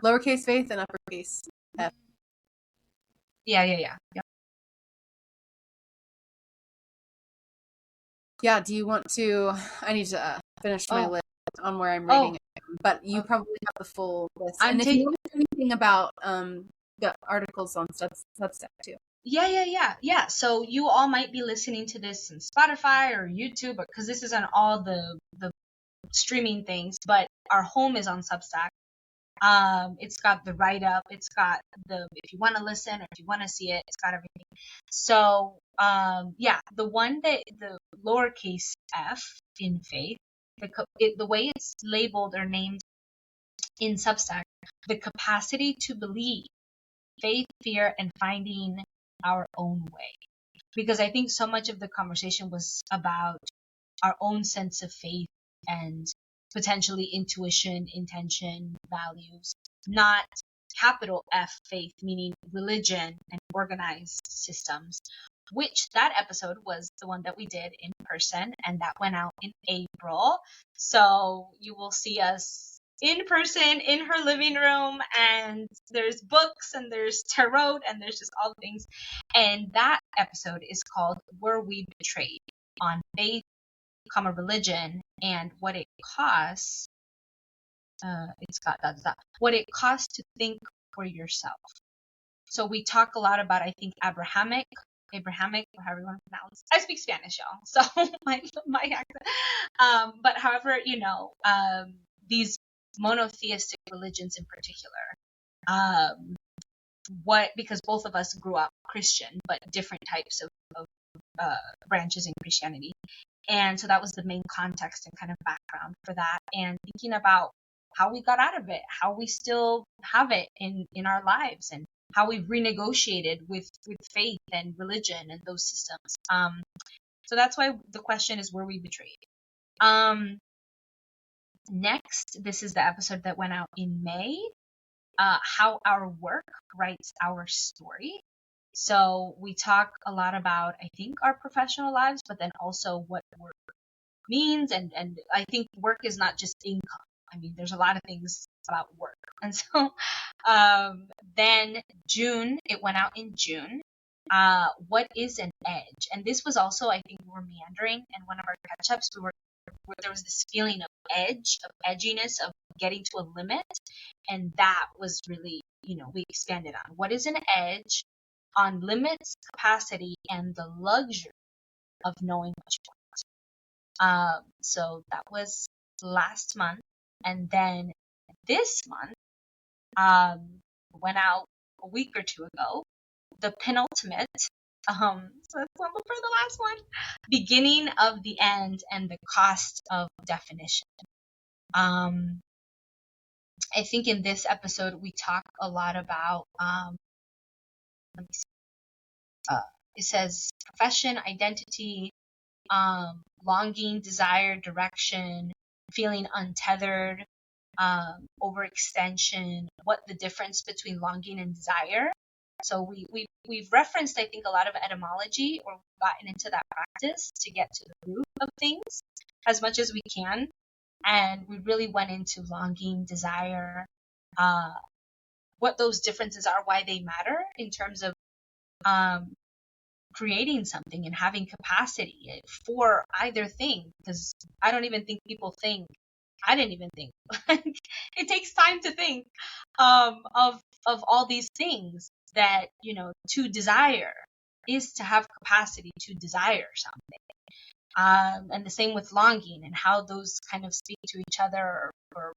Lowercase faith and uppercase F. Yeah. Yeah, do you want to? I need to finish my list on where I'm reading it, but you probably have the full list. And if you want to know anything about the articles on Substack too. Yeah. So you all might be listening to this on Spotify or YouTube, because this is on all the streaming things, but our home is on Substack. It's got the write-up, it's got the, if you want to listen or if you want to see it, it's got everything. So, the one that, the lowercase f in faith, the way it's labeled or named in Substack, the capacity to believe, faith, fear, and finding our own way. Because I think so much of the conversation was about our own sense of faith and potentially intuition, intention, values, not capital F faith, meaning religion and organized systems, which that episode was the one that we did in person, and that went out in April. So you will see us in person in her living room, and there's books and there's tarot and there's just all things. And that episode is called Were We Betrayed? On faith, religion, and what it costs. It's got that. What it costs to think for yourself. So we talk a lot about, I think, Abrahamic, or however you want to pronounce. I speak Spanish, y'all, so my accent. But however, these monotheistic religions in particular. Because both of us grew up Christian, but different types of branches in Christianity. And so that was the main context and kind of background for that, and thinking about how we got out of it, how we still have it in our lives, and how we've renegotiated with faith and religion and those systems. So that's why the question is, were we betrayed? Next, this is the episode that went out in May, how our work writes our story. So we talk a lot about, I think, our professional lives, but then also what work means. And I think work is not just income. I mean, there's a lot of things about work. And so then June, it went out in June. What is an edge? And this was also, I think, we were meandering in one of our catch-ups. There was this feeling of edge, of edginess, of getting to a limit. And that was really, we expanded on. What is an edge? On limits, capacity, and the luxury of knowing what you want. So that was last month. And then this month, went out a week or two ago, the penultimate So let's go for the last one. Beginning of the end and the cost of definition. I think in this episode we talk a lot about let me see. It says profession, identity, longing, desire, direction, feeling untethered, overextension, what the difference between longing and desire. So we've referenced, I think, a lot of etymology, or gotten into that practice to get to the root of things as much as we can. And we really went into longing, desire, what those differences are, why they matter in terms of creating something and having capacity for either thing. Because I don't even think people think. I didn't even think. It takes time to think of all these things that, to desire is to have capacity to desire something. And the same with longing, and how those kind of speak to each other, or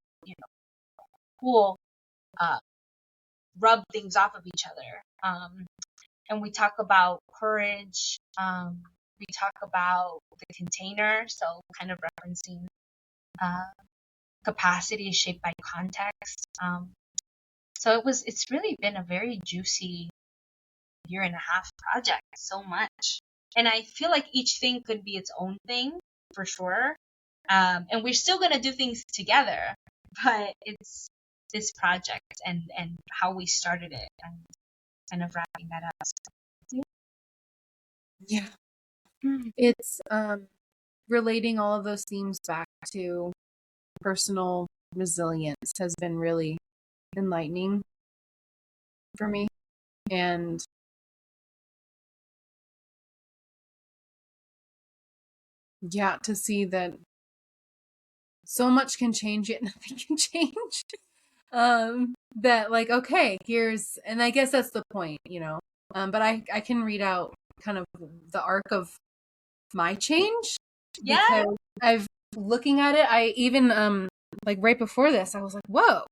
pull, rub things off of each other. And we talk about courage. We talk about the container, so kind of referencing capacity is shaped by context. So it's really been a very juicy 1.5 year project, so much. And I feel like each thing could be its own thing for sure. And we're still going to do things together, but it's this project and how we started it, and kind of wrapping that up. So, yeah. It's relating all of those themes back to personal resilience has been really enlightening for me. And yeah, to see that so much can change yet nothing can change. That like, okay, and I guess that's the point, but I can read out kind of the arc of my change. yeah. Because I've looking at it, I even like right before this, I was like, whoa,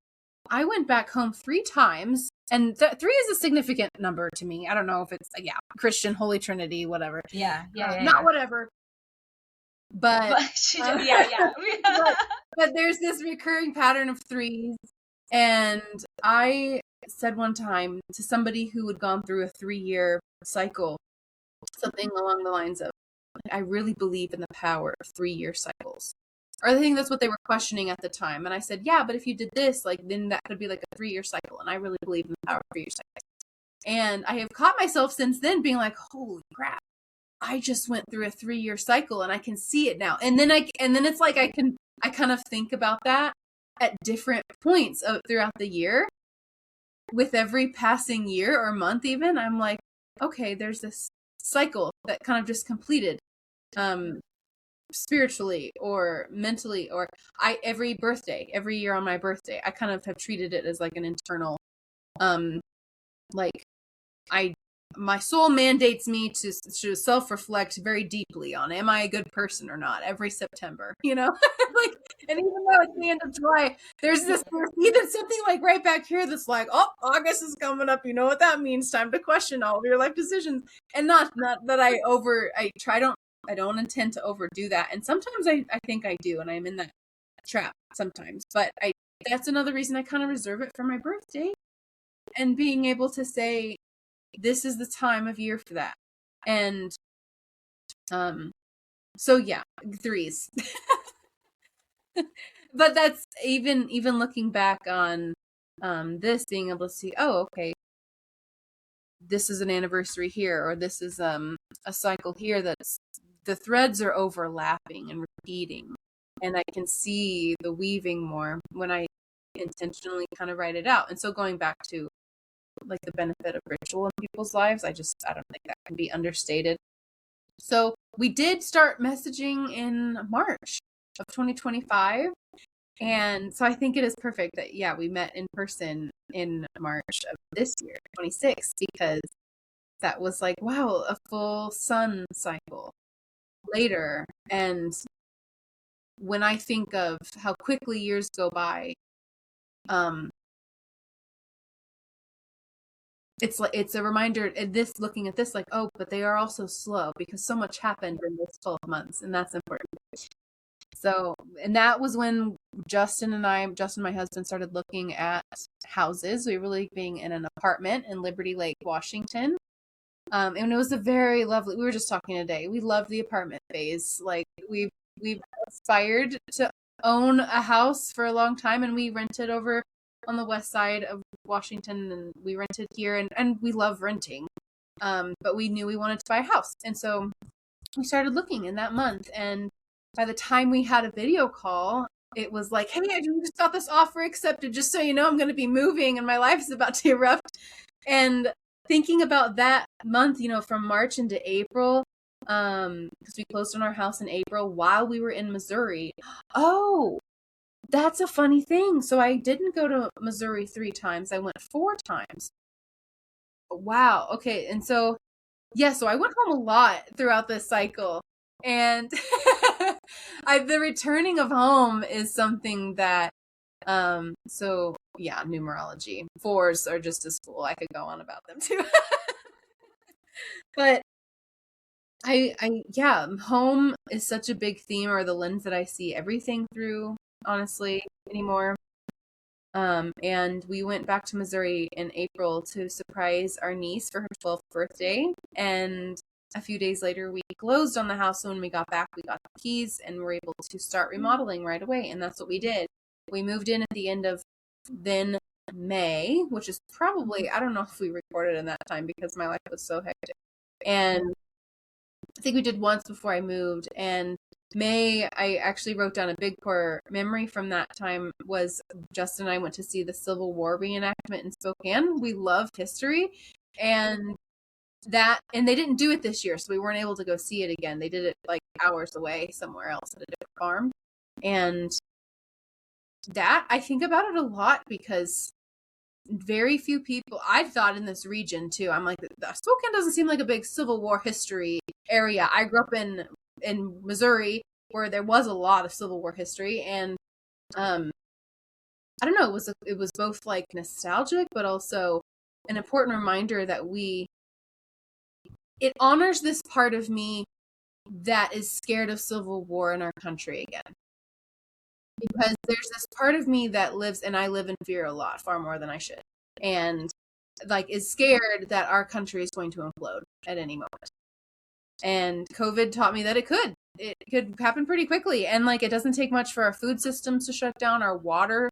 I went back home 3 times, and 3 is a significant number to me. I don't know if it's Christian, Holy Trinity, whatever. Yeah. Not whatever. But but there's this recurring pattern of 3s. And I said one time to somebody who had gone through a 3-year cycle, something along the lines of, I really believe in the power of 3-year cycles. Or I think that's what they were questioning at the time. And I said, yeah, but if you did this, like, then that could be like a 3-year cycle. And I really believe in the power of 3-year cycles. And I have caught myself since then being like, holy crap, I just went through a 3-year cycle and I can see it now. And then it's like I kind of think about that at different points throughout the year. With every passing year or month even, I'm like, okay, there's this cycle that kind of just completed. Spiritually or mentally, or every year on my birthday, I kind of have treated it as like an internal, like my soul mandates me to self-reflect very deeply on, am I a good person or not, every September, like, and even though it's the end of July, there's even something like right back here that's like, oh, August is coming up, you know what that means, time to question all of your life decisions. And not that I don't intend to overdo that. And sometimes I think I do, and I'm in that trap sometimes. But that's another reason I kind of reserve it for my birthday, and being able to say, this is the time of year for that. And so yeah, 3s. But that's even looking back on this, being able to see, oh, okay, this is an anniversary here, or this is a cycle here that's the threads are overlapping and repeating, and I can see the weaving more when I intentionally kind of write it out. And so going back to like the benefit of ritual in people's lives, I don't think that can be understated. So we did start messaging in March of 2025. And so I think it is perfect that, we met in person in March of this year, 26, because that was like, wow, a full sun cycle later. And when I think of how quickly years go by, it's a reminder, this looking at this like, oh, but they are also slow because so much happened in those 12 months, and that's important. So, and that was when Justin, my husband, started looking at houses. We were living in an apartment in Liberty Lake, Washington. And it was a very lovely, we were just talking today. We love the apartment phase. Like we've aspired to own a house for a long time, and we rented over on the west side of Washington, and we rented here, and we love renting. But we knew we wanted to buy a house. And so we started looking in that month, and by the time we had a video call, it was like, hey, I just got this offer accepted. Just so you know, I'm going to be moving and my life is about to erupt. And thinking about that month, from March into April, because we closed on our house in April while we were in Missouri. Oh, that's a funny thing. So I didn't go to Missouri 3 times. I went 4 times. Wow. Okay. And so, yeah, so I went home a lot throughout this cycle. And the returning of home is something that, so yeah, numerology 4s are just as cool. I could go on about them too. But yeah, home is such a big theme, or the lens that I see everything through, honestly, anymore. And we went back to Missouri in April to surprise our niece for her 12th birthday. And a few days later, we closed on the house. So when we got back, we got the keys and were able to start remodeling right away. And that's what we did. We moved in at the end of then May, which is probably, I don't know if we recorded in that time because my life was so hectic. And I think we did once before I moved. And May, I actually wrote down a big core memory from that time was Justin and I went to see the Civil War reenactment in Spokane. We love history. And they didn't do it this year, so we weren't able to go see it again. They did it like hours away somewhere else at a different farm. And that, I think about it a lot because very few people, I thought in this region too, I'm like, Spokane doesn't seem like a big Civil War history area. I grew up in Missouri where there was a lot of Civil War history, and I don't know, it was both like nostalgic but also an important reminder that it honors this part of me that is scared of Civil War in our country again. Because there's this part of me that lives, and I live in fear a lot, far more than I should, and like is scared that our country is going to implode at any moment. And COVID taught me that it could happen pretty quickly, and like it doesn't take much for our food systems to shut down, our water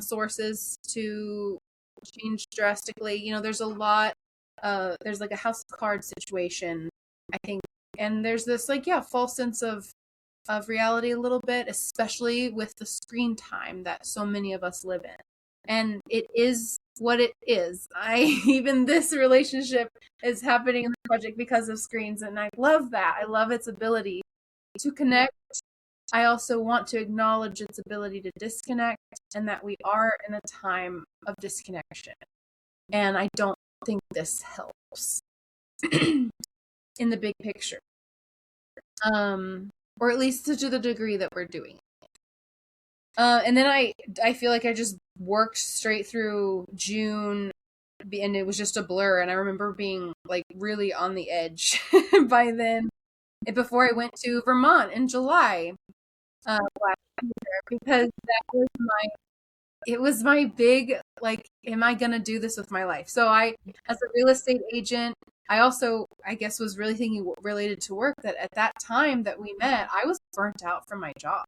sources to change drastically. There's a lot. There's like a house of cards situation, I think, and there's this like false sense of reality a little bit, especially with the screen time that so many of us live in. And it is what it is. Even this relationship is happening in the project because of screens, and I love that. I love its ability to connect. I also want to acknowledge its ability to disconnect, and that we are in a time of disconnection. And I don't think this helps in the big picture. Or at least to the degree that we're doing it. And then I feel like I just worked straight through June, and it was just a blur. And I remember being like really on the edge by then, and before I went to Vermont in July last year, because it was my big, like, am I gonna do this with my life? So as a real estate agent, I also, I guess, was really thinking related to work that at that time that we met, I was burnt out from my job.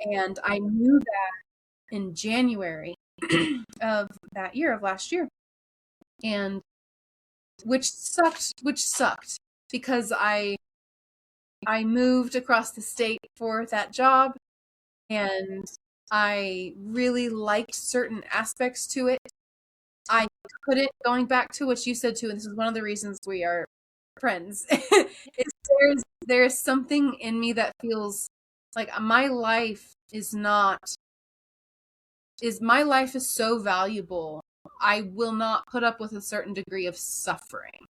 And I knew that in January of that year, of last year. And which sucked because I moved across the state for that job, and I really liked certain aspects to it. I couldn't, going back to what you said too, and this is one of the reasons we are friends, is there's something in me that feels like my life is so valuable. I will not put up with a certain degree of suffering,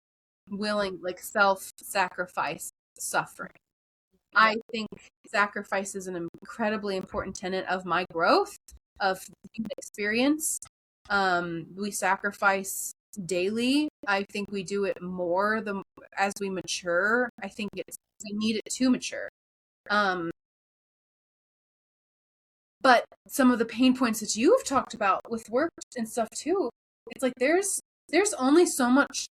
like self-sacrifice suffering. I think sacrifice is an incredibly important tenet of my growth, of human experience. We sacrifice daily. I think we do it more as we mature. I think we need it to mature. But some of the pain points that you've talked about with work and stuff too, it's like there's only so much,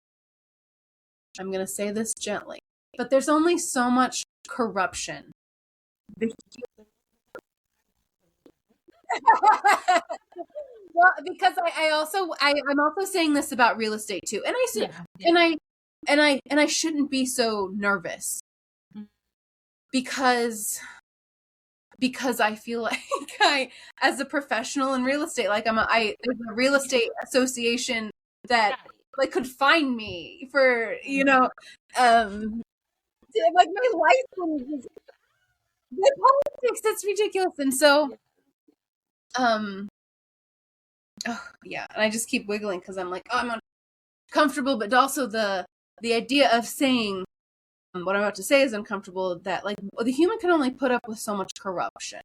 I'm going to say this gently, but there's only so much corruption. Well, because I'm also saying this about real estate too. And I said, and I shouldn't be so nervous because I feel like as a professional in real estate, like there's a real estate association that like could find me for, like my license, my politics, that's ridiculous. And so, oh yeah, and I just keep wiggling because I'm like, oh, I'm uncomfortable, but also the idea of saying what I'm about to say is uncomfortable, that like the human can only put up with so much corruption.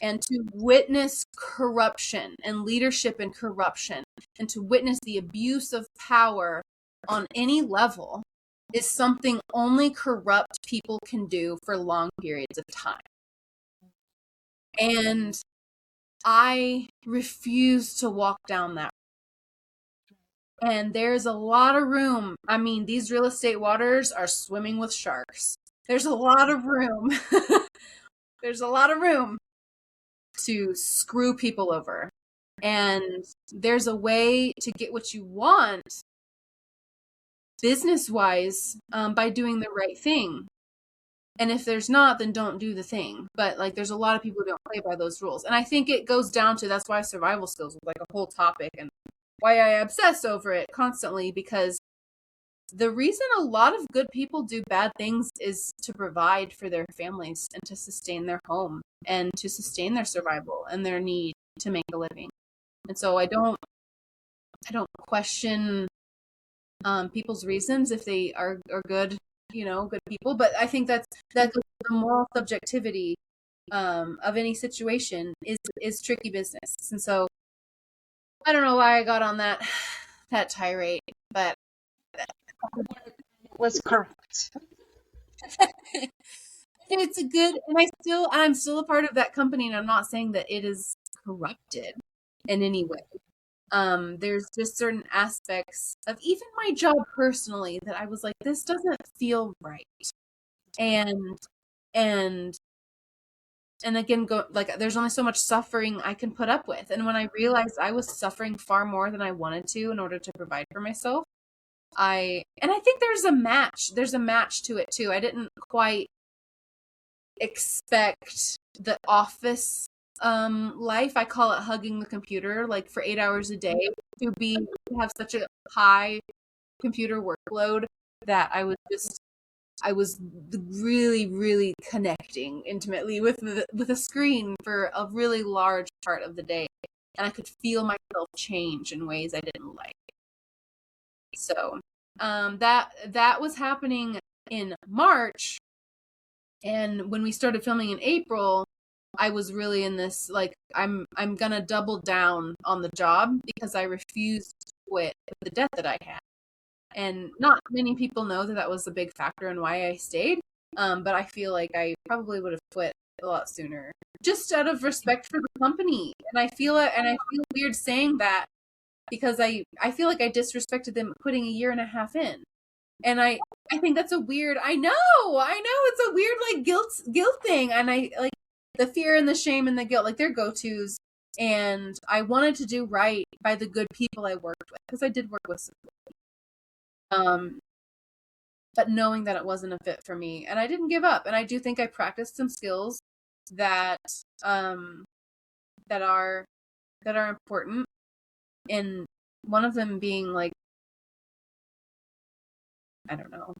And to witness corruption and leadership and corruption, and to witness the abuse of power on any level, is something only corrupt people can do for long periods of time. And I refuse to walk down that. And there's a lot of room. I mean, these real estate waters are swimming with sharks. There's a lot of room. There's a lot of room to screw people over. And there's a way to get what you want business-wise by doing the right thing. And if there's not, then don't do the thing. But like, there's a lot of people who don't play by those rules. And I think it goes down to, that's why survival skills is like a whole topic, and why I obsess over it constantly, because the reason a lot of good people do bad things is to provide for their families and to sustain their home and to sustain their survival and their need to make a living. And so I don't question people's reasons if they are good, good people. But I think that the moral subjectivity of any situation is tricky business. And so I don't know why I got on that tirade, but it was correct. It's a good, and I'm still a part of that company, and I'm not saying that it is corrupted in any way. There's just certain aspects of even my job personally that I was like, this doesn't feel right. And again, there's only so much suffering I can put up with. And when I realized I was suffering far more than I wanted to in order to provide for myself, I think there's a match to it too. I didn't quite expect the office life, I call it hugging the computer, like for 8 hours a day, to have such a high computer workload that I was really, really connecting intimately with a screen for a really large part of the day, and I could feel myself change in ways I didn't like. So that was happening in March, and when we started filming in April, I was really in this, like, I'm gonna double down on the job because I refused to quit with the debt that I had. And not many people know that was a big factor in why I stayed. But I feel like I probably would have quit a lot sooner, just out of respect for the company. And I feel weird saying that because I feel like I disrespected them quitting a year and a half in. And I think that's a weird, I know it's a weird like guilt thing. And I like the fear and the shame and the guilt, like they're go-tos. And I wanted to do right by the good people I worked with, because I did work with some people. But knowing that it wasn't a fit for me, and I didn't give up. And I do think I practiced some skills that that are important. And one of them being like, I don't know,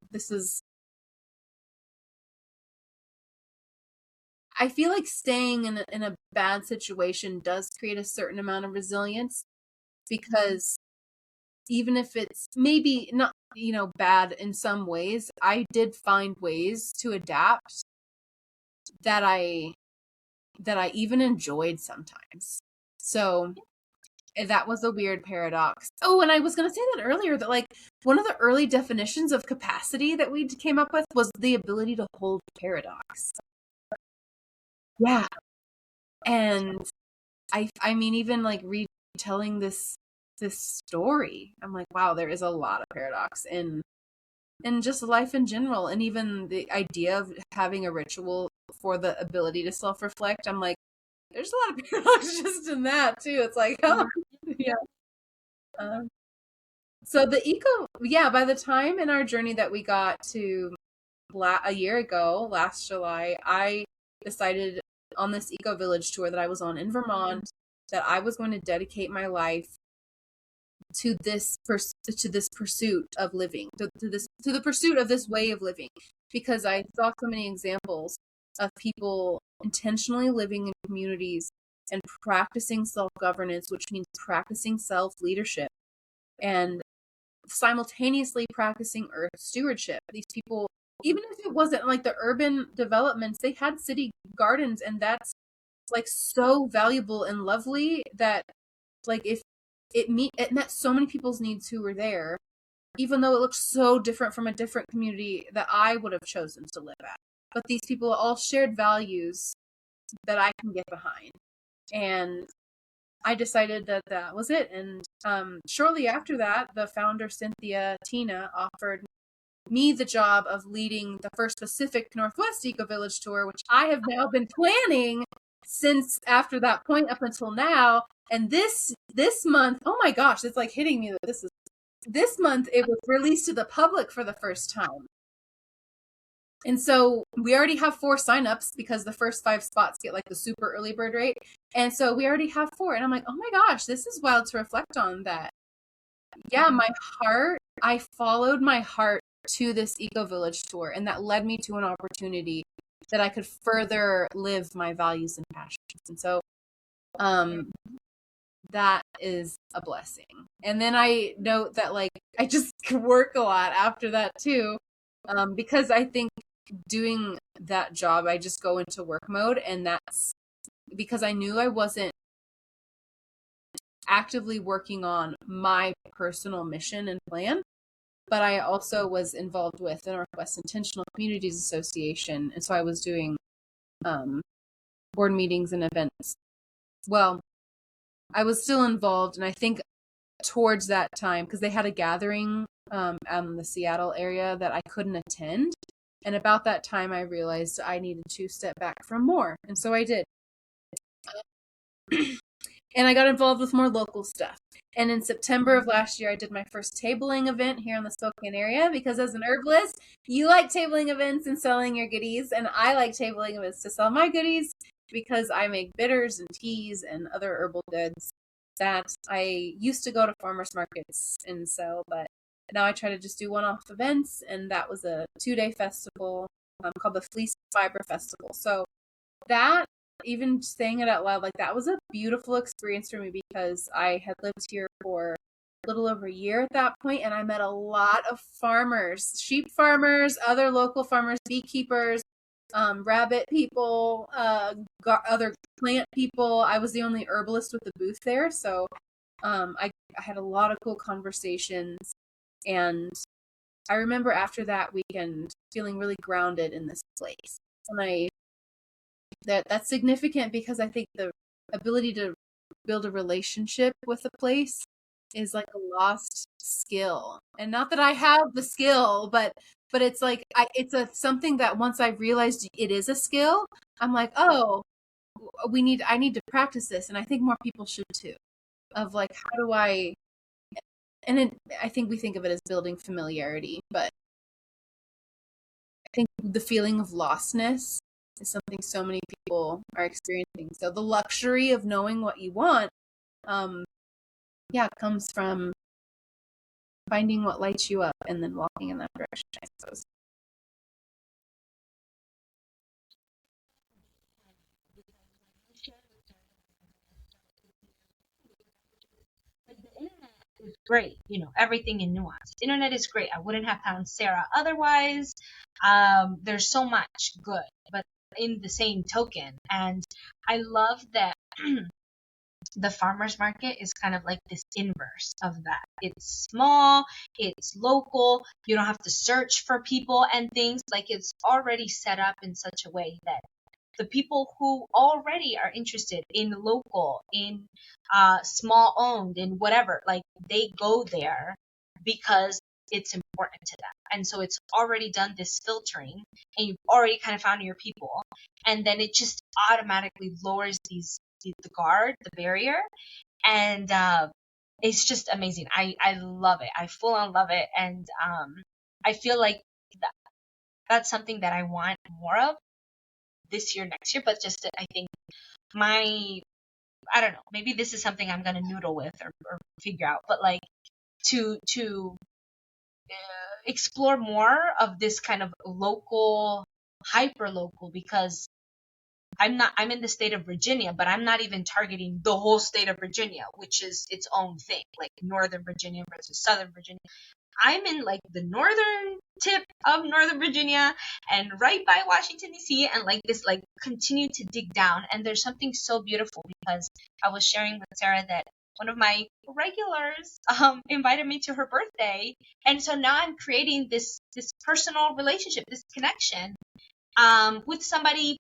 I feel like staying in a bad situation does create a certain amount of resilience, because even if it's maybe not, bad in some ways, I did find ways to adapt that I even enjoyed sometimes. So That was a weird paradox. Oh, and I was going to say that earlier, that like one of the early definitions of capacity that we came up with was the ability to hold paradox. Yeah. And I mean, even like retelling this story, I'm like, wow, there is a lot of paradox in just life in general. And even the idea of having a ritual for the ability to self-reflect, I'm like, there's a lot of paradox just in that too. It's like, oh, yeah. Um, so the yeah, by the time in our journey that we got to a year ago, last July, I decided on this eco village tour that I was on in Vermont that I was going to dedicate my life to this pursuit of living, to the pursuit of this way of living, because I saw so many examples of people intentionally living in communities and practicing self-governance, which means practicing self-leadership and simultaneously practicing earth stewardship. These people, even if it wasn't like the urban developments, they had city gardens, and that's like so valuable and lovely that like if it met so many people's needs who were there, even though it looked so different from a different community that I would have chosen to live at. But these people all shared values that I can get behind. And I decided that that was it. And shortly after that, the founder, Cynthia Tina, offered me the job of leading the first Pacific Northwest Eco Village tour, which I have now been planning since after that point up until now. And this month, oh my gosh, it's like hitting me that this month it was released to the public for the first time. And so we already have 4 signups because the first 5 spots get like the super early bird rate. And so we already have 4. And I'm like, oh my gosh, this is wild to reflect on that. Yeah, I followed my heart to this eco village tour, and that led me to an opportunity that I could further live my values and passions. And so that is a blessing. And then I note that like I just work a lot after that too, because I think doing that job, I just go into work mode, and that's because I knew I wasn't actively working on my personal mission and plan, but I also was involved with the Northwest Intentional Communities Association, and so I was doing board meetings and events. Well, I was still involved, and I think towards that time, because they had a gathering in the Seattle area that I couldn't attend, and about that time I realized I needed to step back from more, and so I did. And I got involved with more local stuff. And in September of last year, I did my first tabling event here in the Spokane area, because as an herbalist, you like tabling events and selling your goodies, and I like tabling events to sell my goodies because I make bitters and teas and other herbal goods that I used to go to farmers markets and sell, but now I try to just do one-off events, and that was a 2-day festival called the Fleece Fiber Festival. So that, even saying it out loud, like that was a beautiful experience for me, because I had lived here for a little over a year at that point, and I met a lot of farmers, sheep farmers, other local farmers, beekeepers, rabbit people, other plant people. I was the only herbalist with the booth there, so I had a lot of cool conversations, and I remember after that weekend feeling really grounded in this place. And that's significant, because I think the ability to build a relationship with a place is like a lost skill. And not that I have the skill, but it's like it's something that once I realized it is a skill, I'm like, oh, I need to practice this, and I think more people should too. Of like, how do I? And I think we think of it as building familiarity, but I think the feeling of lostness is something so many people are experiencing. So the luxury of knowing what you want, comes from finding what lights you up and then walking in that direction, I suppose. Is great, everything in nuance. Internet is great. I wouldn't have found Sarah otherwise. There's so much good, but in the same token, and I love that the farmers market is kind of like this inverse of that. It's small, it's local, you don't have to search for people and things. Like, it's already set up in such a way that the people who already are interested in local, in small owned, in whatever, like, they go there because it's important to them. And so it's already done this filtering, and you've already kind of found your people. And then it just automatically lowers the guard, the barrier. And it's just amazing. I love it. I full on love it. And I feel like that's something that I want more of this year, next year. But just, I think I don't know, maybe this is something I'm going to noodle with, or figure out. But like, to explore more of this kind of local, hyper local, because I'm in the state of Virginia, but I'm not even targeting the whole state of Virginia, which is its own thing, like Northern Virginia versus Southern Virginia. I'm in like the northern tip of Northern Virginia and right by Washington, D.C., and like this, like, continue to dig down. And there's something so beautiful, because I was sharing with Sarah that one of my regulars invited me to her birthday. And so now I'm creating this personal relationship, this connection with somebody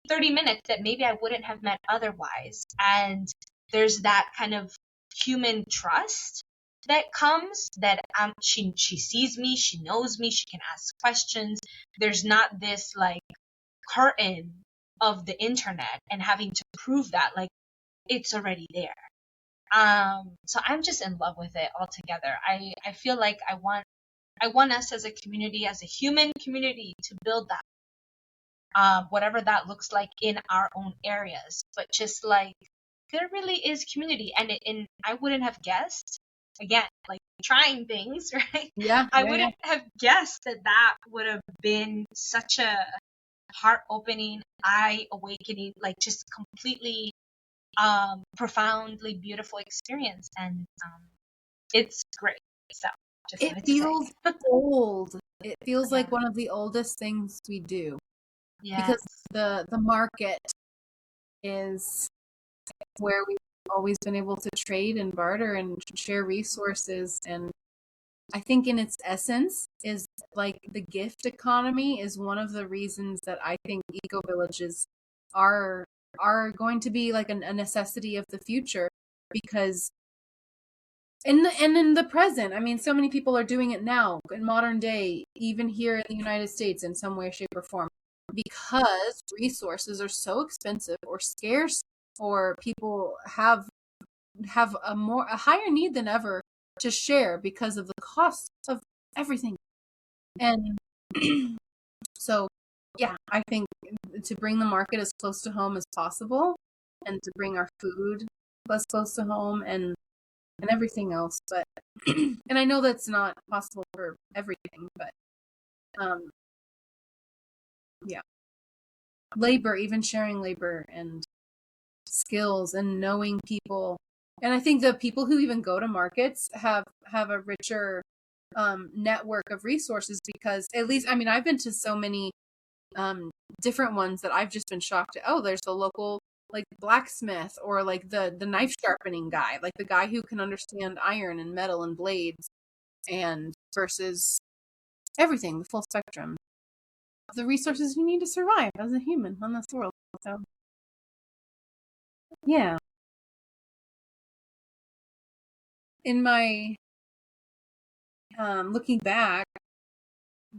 30 minutes that maybe I wouldn't have met otherwise. And there's that kind of human trust that comes, that she sees me, she knows me, she can ask questions. There's not this like curtain of the internet and having to prove that, like, it's already there. So I'm just in love with it altogether. I feel like I want us as a community, as a human community, to build that, whatever that looks like in our own areas. But just like, there really is community, and I wouldn't have guessed, again, like, trying things, right? I wouldn't have guessed that would have been such a heart opening, eye awakening, like, just completely profoundly beautiful experience. And it's great. So just It feels old. It feels like one of the oldest things we do. Yes. Because the market is where we've always been able to trade and barter and share resources. And I think in its essence is like the gift economy is one of the reasons that I think eco villages are going to be like a necessity of the future. Because in the present, I mean, so many people are doing it now in modern day, even here in the United States, in some way, shape, or form, because resources are so expensive or scarce, or people have a higher need than ever to share because of the cost of everything. And so, yeah, I think to bring the market as close to home as possible, and to bring our food as close to home, and everything else. But and I know that's not possible for everything, but yeah, labor, even sharing labor and skills and knowing people. And I think the people who even go to markets have a richer network of resources, because at least, I mean, I've been to so many different ones that I've just been shocked at. Oh, there's the local like blacksmith, or like the knife sharpening guy, like the guy who can understand iron and metal and blades, and versus everything, the full spectrum of the resources you need to survive as a human on this world. So yeah, in my looking back,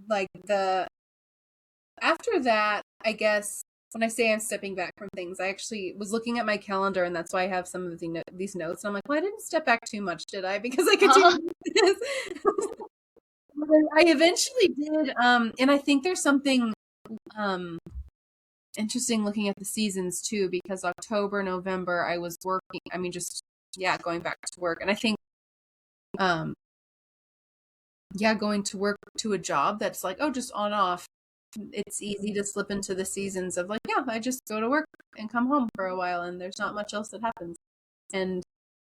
like after that, I guess when I say I'm stepping back from things, I actually was looking at my calendar, and that's why I have some of these notes. And I'm like, well, I didn't step back too much, did I? Because I could do this. I eventually did, and I think there's something interesting looking at the seasons too, because October, November, I was working. I mean, just going back to work, and I think, going to work to a job that's like, oh, just on off. It's easy to slip into the seasons of like, I just go to work and come home for a while, and there's not much else that happens, and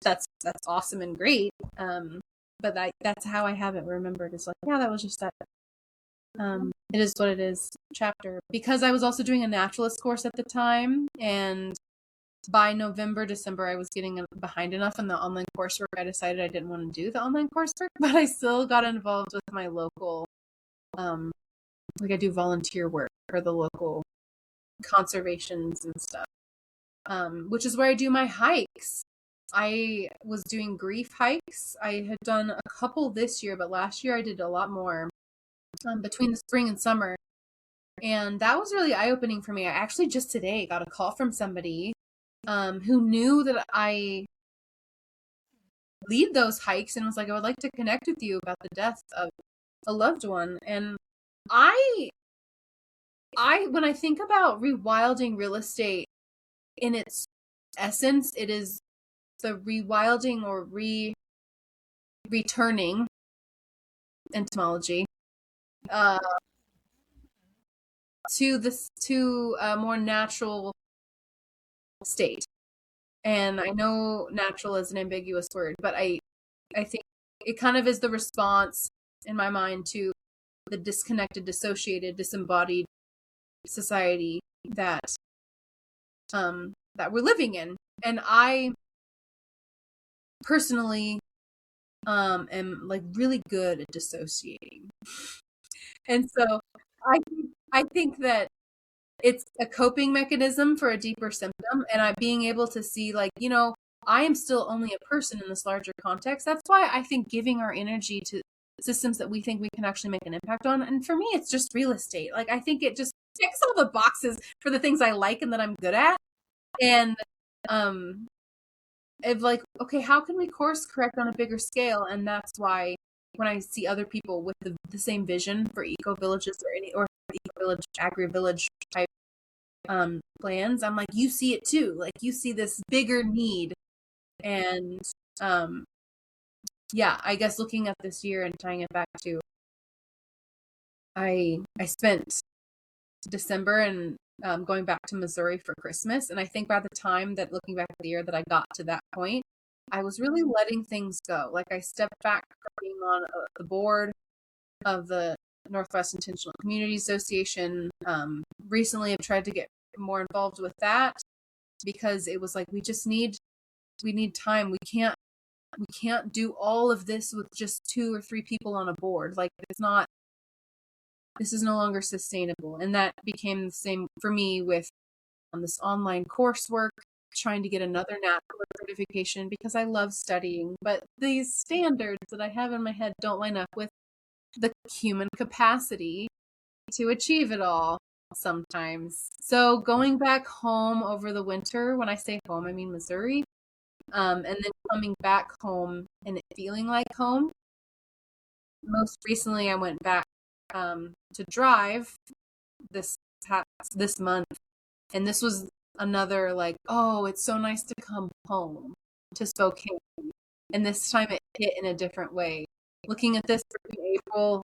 that's awesome and great. But that's how I have it remembered. It's like, that was just that. It is what it is chapter, because I was also doing a naturalist course at the time, and by November, December, I was getting behind enough in the online coursework. I decided I didn't want to do the online coursework, but I still got involved with my local, like I do volunteer work for the local conservations and stuff, which is where I do my hikes. I was doing grief hikes. I had done a couple this year, but last year I did a lot more between the spring and summer. And that was really eye-opening for me. I actually just today got a call from somebody who knew that I lead those hikes and was like, I would like to connect with you about the death of a loved one. And I when I think about rewilding real estate in its essence, it is the rewilding or returning entomology to a more natural state. And I know natural is an ambiguous word, but I think it kind of is the response in my mind to the disconnected, dissociated, disembodied society that that we're living in. And I personally am like really good at dissociating. And so I think that it's a coping mechanism for a deeper symptom, and I being able to see, like, I am still only a person in this larger context. That's why I think giving our energy to systems that we think we can actually make an impact on, and for me it's just real estate. Like, I think it just ticks all the boxes for the things I like and that I'm good at. And of like, okay, how can we course correct on a bigger scale? And that's why when I see other people with the same vision for eco villages or eco village, agri village type plans, I'm like, you see it too. Like, you see this bigger need. And yeah, I guess looking at this year and tying it back to, I spent December and going back to Missouri for Christmas. And I think by the time that, looking back at the year that I got to that point, I was really letting things go. Like, I stepped back from being on the board of the Northwest Intentional Community Association. Recently, I've tried to get more involved with that because it was like, we need time. We can't do all of this with just 2 or 3 people on a board. Like, this is no longer sustainable. And that became the same for me with this online coursework, trying to get another natural certification because I love studying, but these standards that I have in my head don't line up with the human capacity to achieve it all sometimes. So going back home over the winter, when I say home, I mean Missouri, and then coming back home and it feeling like home. Most recently, I went back to drive this month, and this was another, like, oh, it's so nice to come home to Spokane. And this time it hit in a different way. Looking at this between April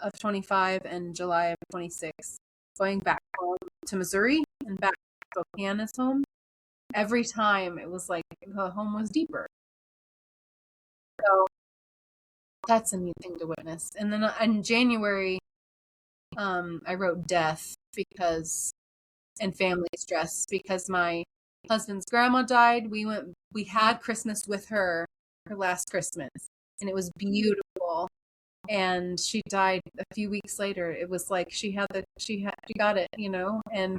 of 25 and July of 26, going back home to Missouri and back to Spokane as home, every time it was like the home was deeper. So that's a neat thing to witness. And then in January, I wrote death and family stress because my husband's grandma died. We had Christmas with her last Christmas, and it was beautiful. And she died a few weeks later. It was like she got it, and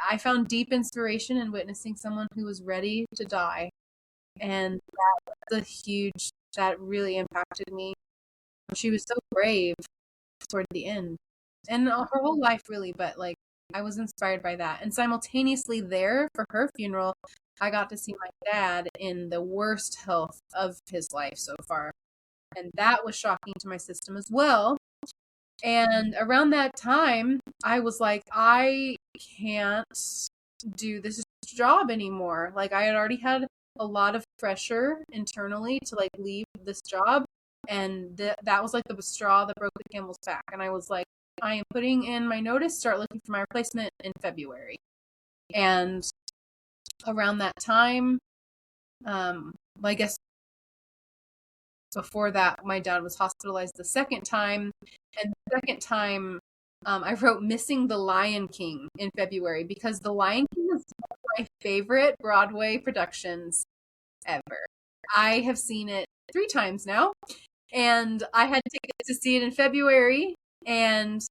I found deep inspiration in witnessing someone who was ready to die. And that really impacted me. She was so brave toward the end, and her whole life really, but like, I was inspired by that. And simultaneously there for her funeral, I got to see my dad in the worst health of his life so far. And that was shocking to my system as well. And around that time, I was like, I can't do this job anymore. Like, I had already had a lot of pressure internally to like leave this job. And that was like the straw that broke the camel's back. And I was like, I am putting in my notice, start looking for my replacement in February. And around that time, I guess before that, my dad was hospitalized the second time. And the second time, I wrote Missing the Lion King in February because The Lion King is one of my favorite Broadway productions ever. I have seen it 3 times now, and I had tickets to see it in February, and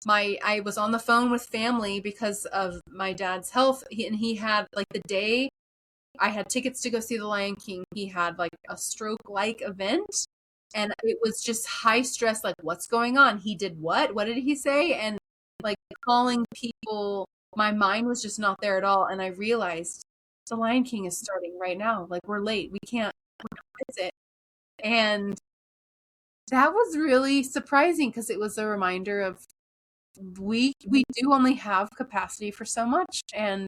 I was on the phone with family because of my dad's health, and he had, like, the day I had tickets to go see The Lion King, he had like a stroke-like event, and it was just high stress, like, what's going on? He did what? What did he say? And like calling people, my mind was just not there at all. And I realized The Lion King is starting right now. Like, we're late. We can't miss it. And that was really surprising because it was a reminder of we do only have capacity for so much. And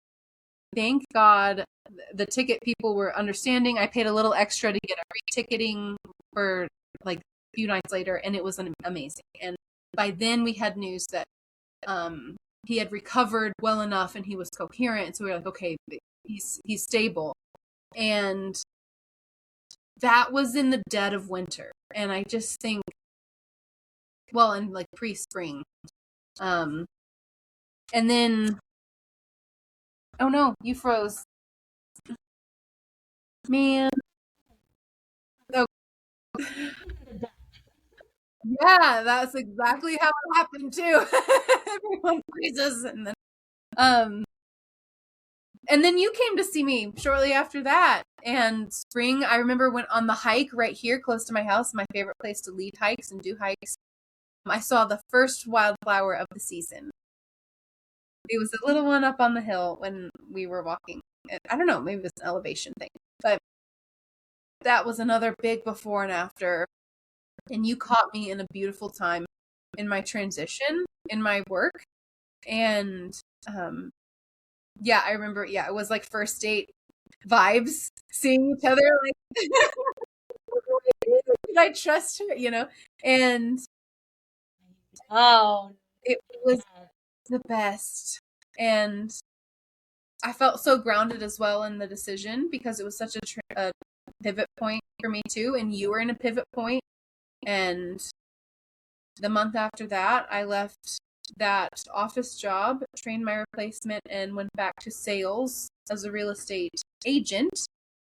thank God the ticket people were understanding. I paid a little extra to get a reticketing for like a few nights later, and it was amazing. And by then we had news that he had recovered well enough and he was coherent. So we were like, okay, he's stable. And that was in the dead of winter. And I just think, well, in like pre-spring. And then, oh no, you froze. Man. Oh, yeah, that's exactly how it happened too. Everyone freezes, um and then you came to see me shortly after that. And spring, I remember went on the hike right here close to my house, my favorite place to lead hikes and do hikes. I saw the first wildflower of the season. It was a little one up on the hill when we were walking. I don't know, maybe it was an elevation thing, but that was another big before and after. And you caught me in a beautiful time in my transition in my work. And yeah, I remember, yeah, it was like first date vibes, seeing each other, like, did I trust her, and Oh, it was the best. And I felt so grounded as well in the decision because it was such a pivot point for me too, and you were in a pivot point. And the month after that, I left that office job, trained my replacement, and went back to sales as a real estate agent.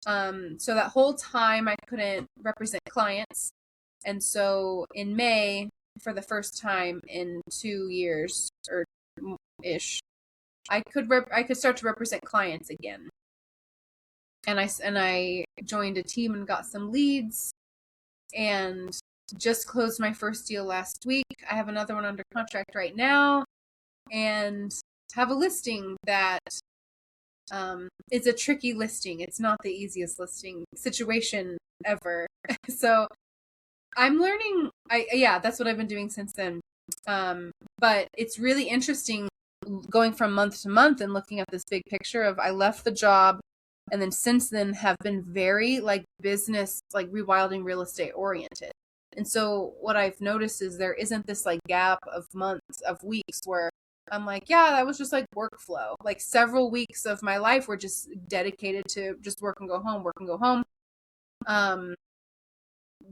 So that whole time I couldn't represent clients. And so in May, for the first time in 2 years or ish, I could start to represent clients again. And I joined a team and got some leads, and just closed my first deal last week. I have another one under contract right now, and have a listing that is a tricky listing. It's not the easiest listing situation ever. So I'm learning. Yeah, that's what I've been doing since then. But it's really interesting going from month to month and looking at this big picture of I left the job, and then since then have been very like business, like rewilding real estate oriented. And so what I've noticed is there isn't this like gap of months, of weeks where I'm like, yeah, that was just like workflow. Like several weeks of my life were just dedicated to just work and go home, work and go home.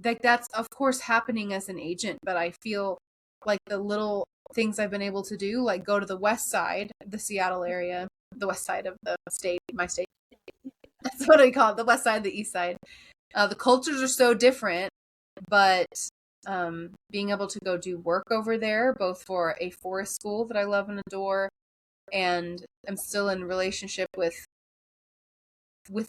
Like that's of course happening as an agent, but I feel like the little things I've been able to do, like go to the west side, the Seattle area, the west side of the state, my state. That's what I call it, the west side, the east side. The cultures are so different, but being able to go do work over there, both for a forest school that I love and adore, and I'm still in relationship with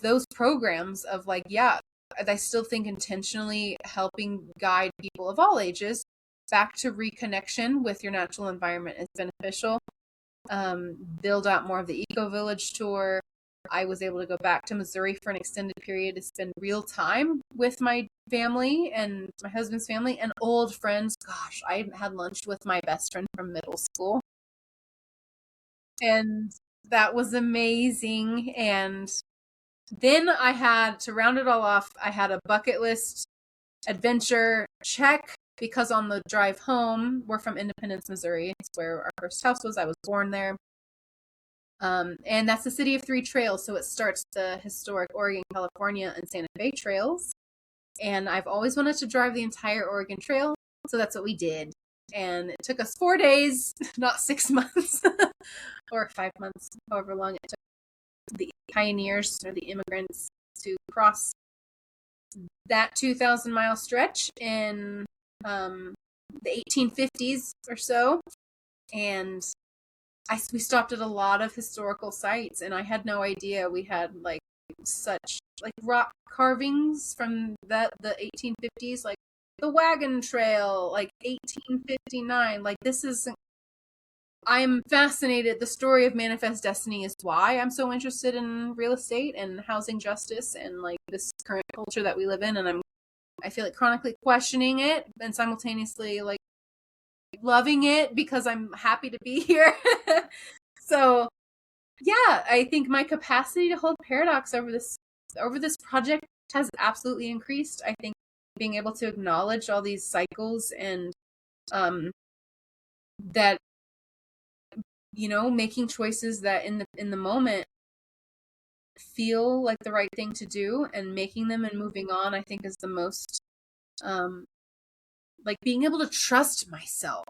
those programs of like, yeah, I still think intentionally helping guide people of all ages back to reconnection with your natural environment is beneficial. Build out more of the Eco Village tour. I was able to go back to Missouri for an extended period to spend real time with my family and my husband's family and old friends. Gosh, I had lunch with my best friend from middle school. And that was amazing. And then I had, to round it all off, I had a bucket list adventure check because on the drive home, we're from Independence, Missouri. It's where our first house was. I was born there. And that's the City of Three Trails. So it starts the historic Oregon, California, and Santa Fe trails. And I've always wanted to drive the entire Oregon Trail. So that's what we did. And it took us 4 days, not 6 months or 5 months, however long it took the pioneers or the immigrants to cross that 2,000-mile stretch in the 1850s or so. And we stopped at a lot of historical sites, and I had no idea we had like such like rock carvings from the 1850s, like the wagon trail, like 1859. Like this is, I'm fascinated. The story of Manifest Destiny is why I'm so interested in real estate and housing justice and like this current culture that we live in. And I feel like chronically questioning it and simultaneously like loving it because I'm happy to be here. So yeah, I think my capacity to hold paradox over this project has absolutely increased. I think being able to acknowledge all these cycles and that, you know, making choices that in the moment feel like the right thing to do and making them and moving on, I think is the most like being able to trust myself.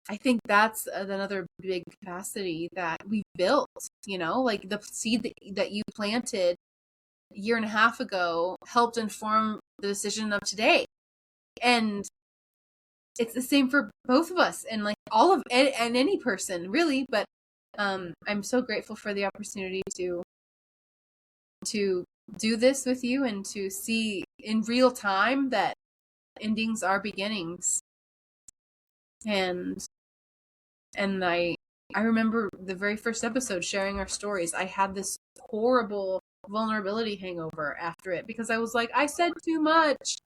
I think that's another big capacity that we built, you know, like the seed that you planted a year and a half ago helped inform the decision of today. And it's the same for both of us and like all of and any person really. But I'm so grateful for the opportunity to do this with you and to see in real time that endings are beginnings. And I remember the very first episode sharing our stories. I had this horrible vulnerability hangover after it because I was like, I said too much.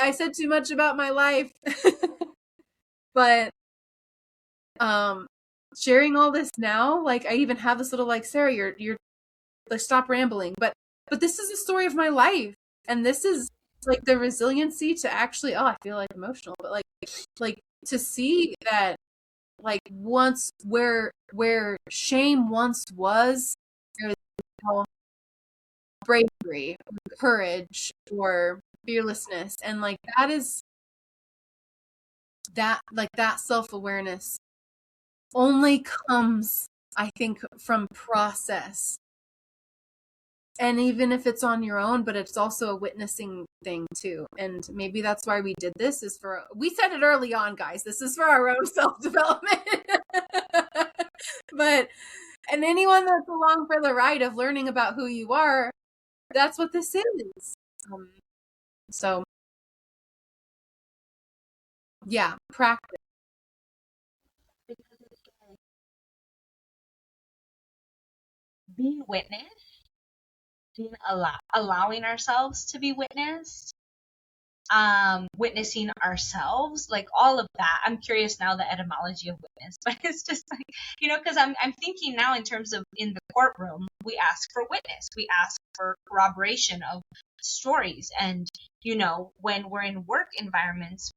I said too much about my life. But sharing all this now, like I even have this little like, Sarah, you're like, stop rambling. But this is the story of my life. And this is like the resiliency to actually, I feel like emotional, but like to see that like once where shame once was, there is now bravery or courage or fearlessness. And like that is that like that self-awareness only comes, I think, from process. And even if it's on your own, but it's also a witnessing thing too. And maybe that's why we did this, is for, we said it early on, guys, this is for our own self-development. But, and anyone that's along for the ride of learning about who you are, that's what this is. So yeah, practice. Because it's like being witnessed, being allowing ourselves to be witnessed, witnessing ourselves, like all of that. I'm curious now the etymology of witness, but it's just like, you know, because I'm thinking now in terms of in the courtroom, we ask for witness, we ask for corroboration of stories, and you know, when we're in work environments,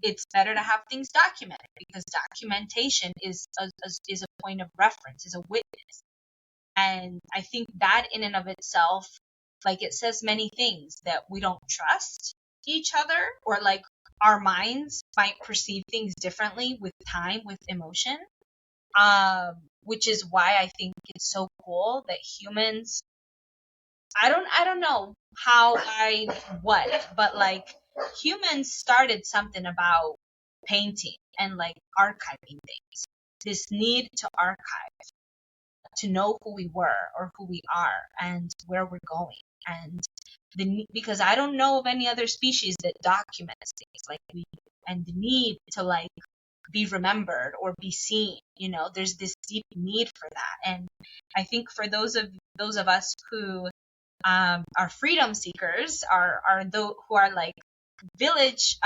it's better to have things documented because documentation is a point of reference, is a witness. And I think that in and of itself, like it says many things that we don't trust each other, or like our minds might perceive things differently with time, with emotion. Which is why I think it's so cool that humans, I don't know how but like humans started something about painting and like archiving things. This need to archive, to know who we were or who we are and where we're going. And because I don't know of any other species that documents things like we, and the need to like be remembered or be seen, you know, there's this deep need for that. And I think for those of us who are freedom seekers, are those who are like village,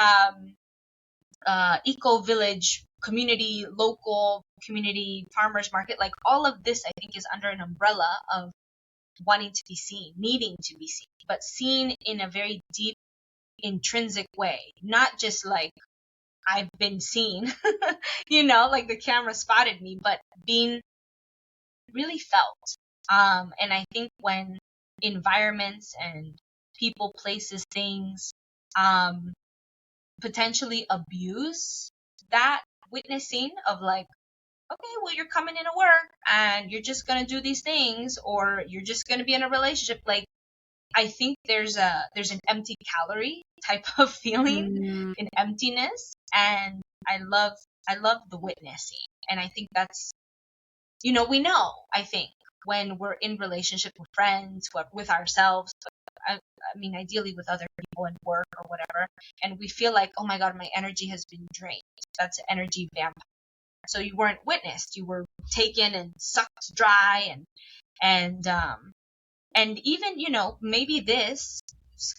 eco village, community, local community, farmers market, like all of this I think is under an umbrella of wanting to be seen, needing to be seen, but seen in a very deep, intrinsic way, not just like I've been seen, you know, like the camera spotted me, but being really felt. And I think when environments and people, places, things, potentially abuse that witnessing of like, okay, well, you're coming into work and you're just going to do these things, or you're just going to be in a relationship. Like, I think there's an empty calorie type of feeling, an emptiness. And I love the witnessing. And I think that's, we know, I think, when we're in relationship with friends, with ourselves, I mean, ideally with other people in work or whatever, and we feel like, oh my God, my energy has been drained. That's energy vampire. So you weren't witnessed. You were taken and sucked dry, and even, maybe this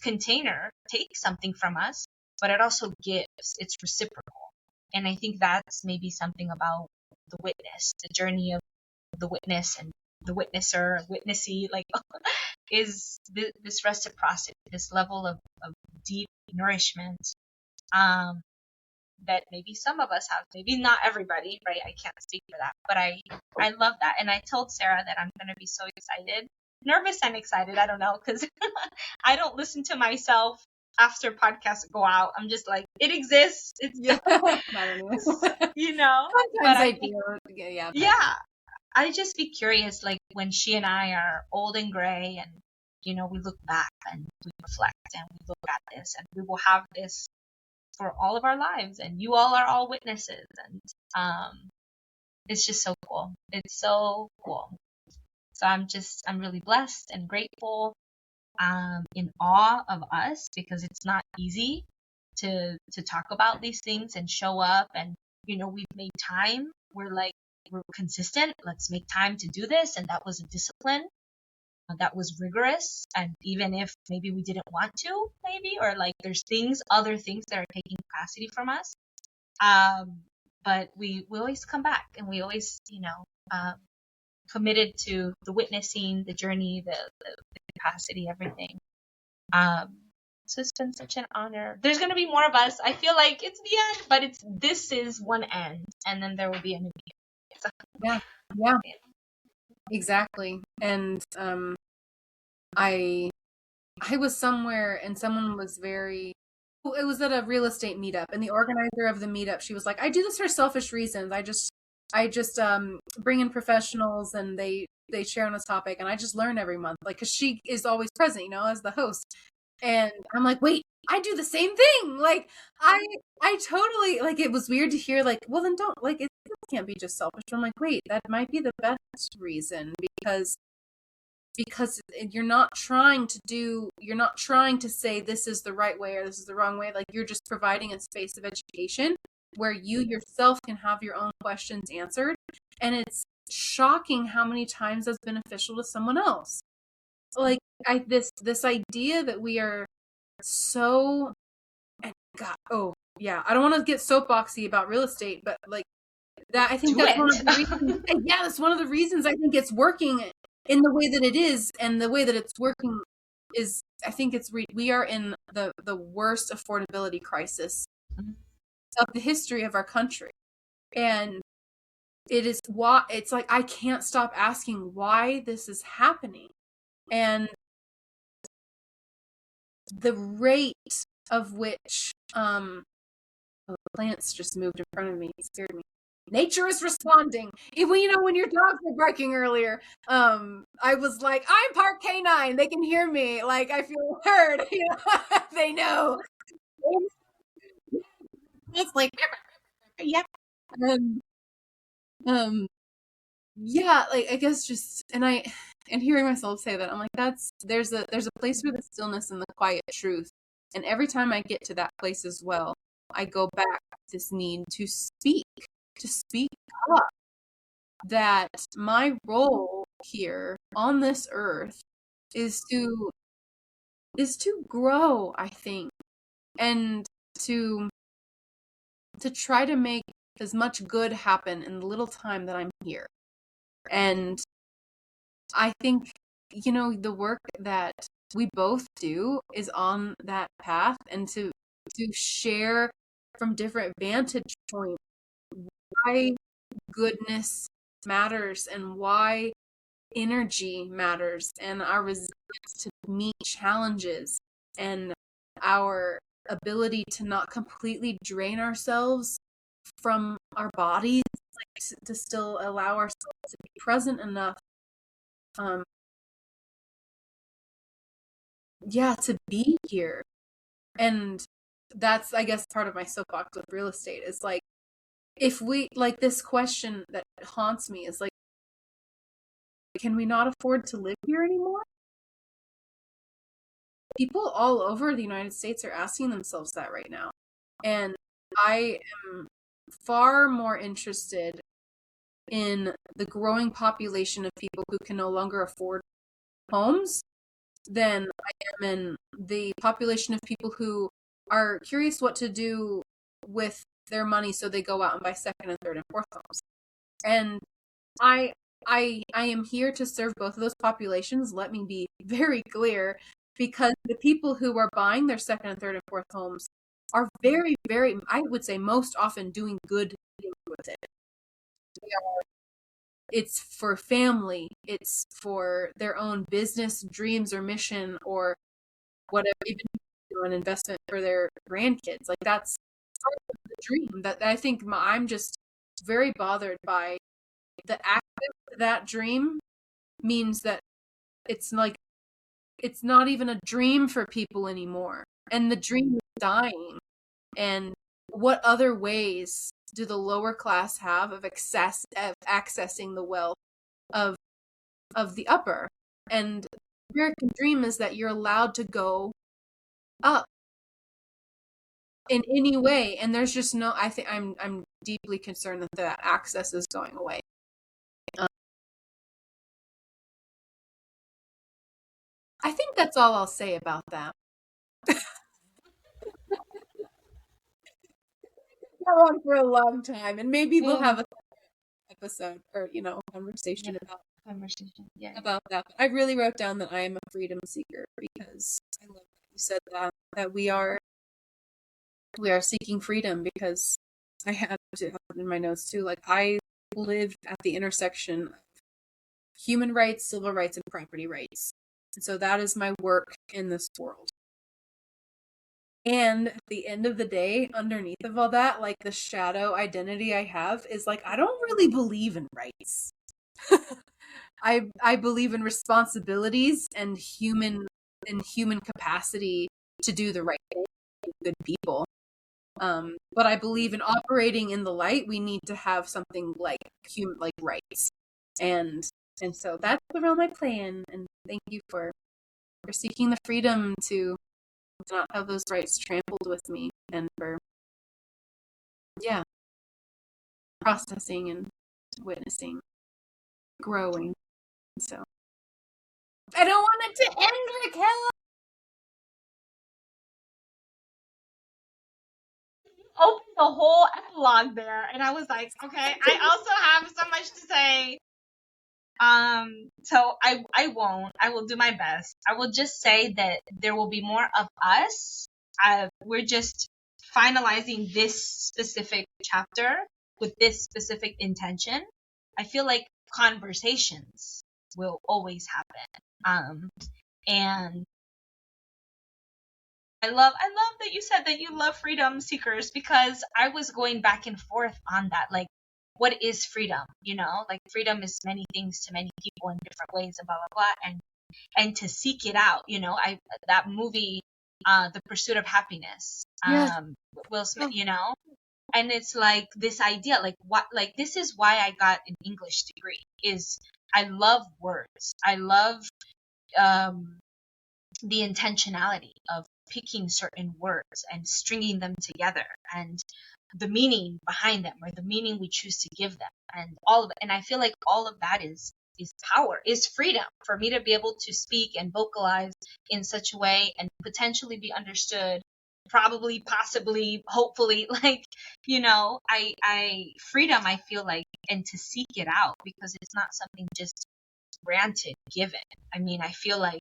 container takes something from us, but it also gives. It's reciprocal. And I think that's maybe something about the witness, the journey of the witness and the witnesser, witnessee, like, is this reciprocity, this level of deep nourishment, um, that maybe some of us have, maybe not everybody, right? I can't speak for that, but I love that. And I told Sarah that I'm going to be so excited, nervous and excited. I don't know, because I don't listen to myself after podcasts go out. I'm just like, it exists. It's, Yeah. but Sometimes I do. Yeah. Yeah. I just be curious, like when she and I are old and gray and, we look back and we reflect and we look at this, and we will have this for all of our lives, and you all are all witnesses. And it's just so cool. It's so cool. So I'm really blessed and grateful, in awe of us, because it's not easy to talk about these things and show up. And, we've made time. We're consistent. Let's make time to do this. And that was a discipline that was rigorous. And even if maybe we didn't want to, maybe, or like there's other things that are taking capacity from us. But we always come back, and we always, committed to the witnessing, the journey, the capacity, everything. So it's been such an honor. There's going to be more of us. I feel like it's the end, but this is one end, and then there will be a new beginning. So, Yeah. Exactly. And I was somewhere and someone was it was at a real estate meetup, and the organizer of the meetup, she was like, I do this for selfish reasons. I just bring in professionals, and they share on this topic, and I just learn every month, like, because she is always present, as the host. And I'm like, wait, I do the same thing. Like, I totally, like, it was weird to hear, like, well, then don't, like, it can't be just selfish. I'm like, wait, that might be the best reason, because you're not trying to say this is the right way or this is the wrong way. Like, you're just providing a space of education where you yourself can have your own questions answered. And it's shocking how many times that's beneficial to someone else. Like, this idea that we are so, and God, oh yeah, I don't want to get soapboxy about real estate, but like that, I think that's one of the reasons. Yeah, that's one of the reasons I think it's working in the way that it is, and the way that it's working is, I think we are in the worst affordability crisis of the history of our country. And it's like, I can't stop asking why this is happening. And the rate of which, the plants just moved in front of me. It scared me. Nature is responding. Even, when your dogs were barking earlier, I was like, I'm part canine. They can hear me. Like, I feel heard. They know. It's like, yeah. Yeah, like, I guess just, and hearing myself say that, I'm like, there's a place for the stillness and the quiet truth. And every time I get to that place as well, I go back to this need to speak up, that my role here on this earth is to grow, I think, and to try to make as much good happen in the little time that I'm here. And I think, the work that we both do is on that path, and to share from different vantage points why goodness matters, and why energy matters, and our resilience to meet challenges, and our ability to not completely drain ourselves from our bodies, like to still allow ourselves to be present enough, to be here. And that's, I guess, part of my soapbox with real estate is like, if we, like, this question that haunts me is like, can we not afford to live here anymore? People all over the United States are asking themselves that right now. And I am far more interested in the growing population of people who can no longer afford homes than I am in the population of people who are curious what to do with their money, so they go out and buy second and third and fourth homes. And I am here to serve both of those populations. Let me be very clear, because the people who are buying their second and third and fourth homes are very, very, I would say most often doing good things with it. It's for family, it's for their own business dreams or mission, or whatever, even an investment for their grandkids. Like, that's part of the dream. That I think I'm just very bothered by the act of that dream means that it's like, it's not even a dream for people anymore, and the dream is dying. And what other ways do the lower class have of accessing the wealth of the upper? And the American dream is that you're allowed to go up in any way, and there's just no, I think I'm deeply concerned that that access is going away. I think that's all I'll say about that. Go on for a long time, and maybe we'll have a episode or conversation about that. But I really wrote down that I am a freedom seeker, because I love that you said that we are seeking freedom, because I have to have it in my notes too. Like, I live at the intersection of human rights, civil rights, and property rights. And so that is my work in this world. And at the end of the day, underneath of all that, like, the shadow identity I have is like, I don't really believe in rights. I believe in responsibilities and human capacity to do the right thing, good people. But I believe in operating in the light. We need to have something like human, like rights, and so that's around my plan. And thank you for seeking the freedom to not have those rights trampled with me, and for processing and witnessing, growing. So I don't want it to end, Raquel. Opened the whole epilogue there, and I was like, okay, I also have so much to say. So I won't. I will do my best. I will just say that there will be more of us. We're just finalizing this specific chapter with this specific intention. I feel like conversations will always happen. And I love that you said that you love freedom seekers, because I was going back and forth on that. Like, what is freedom? Like, freedom is many things to many people in different ways, and blah, blah, blah. And to seek it out, that movie, The Pursuit of Happiness, Will Smith, and it's like this idea, like, this is why I got an English degree, is I love words. I love, the intentionality of picking certain words and stringing them together, and the meaning behind them, or the meaning we choose to give them, and all of it. And I feel like all of that is power, is freedom, for me to be able to speak and vocalize in such a way and potentially be understood, probably, possibly, hopefully, like, freedom, I feel like, and to seek it out, because it's not something just granted, given. I mean, I feel like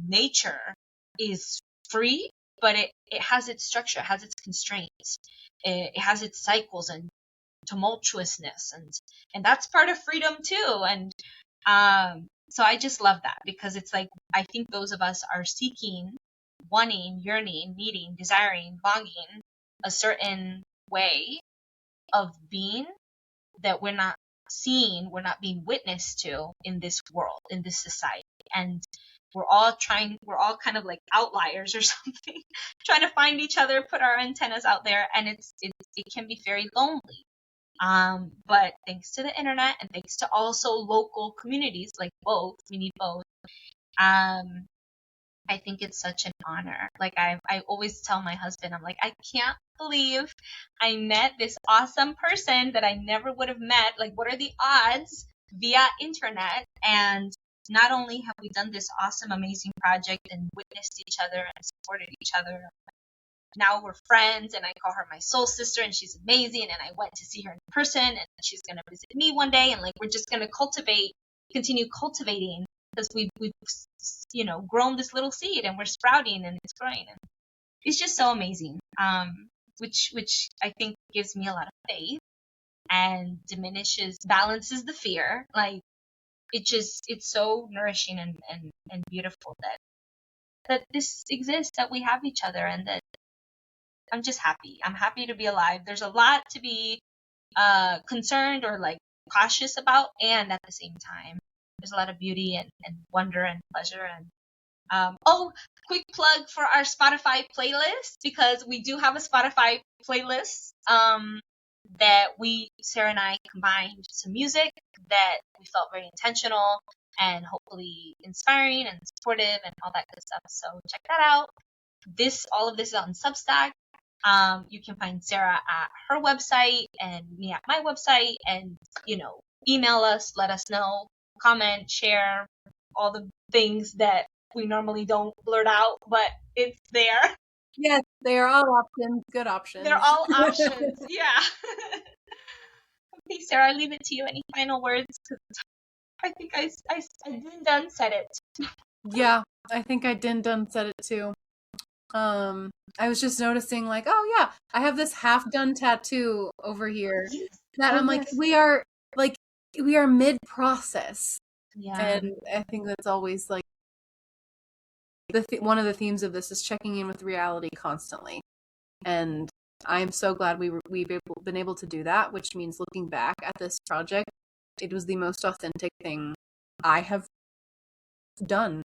nature is free, but it has its structure, it has its constraints, it has its cycles and tumultuousness, and that's part of freedom too. And so I just love that, because it's like, I think those of us are seeking wanting, yearning, needing, desiring, longing a certain way of being that we're not seeing, we're not being witnessed to in this world, in this society. And we're all kind of like outliers or something, trying to find each other, put our antennas out there, and it can be very lonely. But thanks to the internet and thanks to also local communities, like both, we need both. I think it's such an honor. Like I always tell my husband, I'm like, I can't believe I met this awesome person that I never would have met. Like, what are the odds via internet? And not only have we done this awesome, amazing project and witnessed each other and supported each other, now we're friends and I call her my soul sister and she's amazing. And I went to see her in person and she's going to visit me one day. And like, we're just going to continue cultivating because we've grown this little seed and we're sprouting and it's growing. And it's just so amazing. Which I think gives me a lot of faith and balances the fear. Like it's so nourishing and beautiful that this exists, that we have each other, and that I'm just happy. I'm happy to be alive. There's a lot to be concerned or like cautious about, and at the same time, there's a lot of beauty and wonder and pleasure. And quick plug for our Spotify playlist, because we do have a Spotify playlist that Sarah and I combined some music that we felt very intentional and hopefully inspiring and supportive and all that good stuff. So check that out. All of this is on Substack. You can find Sarah at her website and me at my website, and email us, let us know, comment, share, all the things that we normally don't blurt out, but it's there. Yes, they are all options. Good options. They're all options. Yeah. Okay, Sarah, I leave it to you. Any final words? I think I done said it. Yeah, I think I done said it too. I was just noticing, like, oh yeah, I have this half done tattoo over here that I'm like, we are mid process. Yeah. And I think that's always like one of the themes of this is checking in with reality constantly. And I'm so glad we've been able to do that, which means looking back at this project, it was the most authentic thing I have done.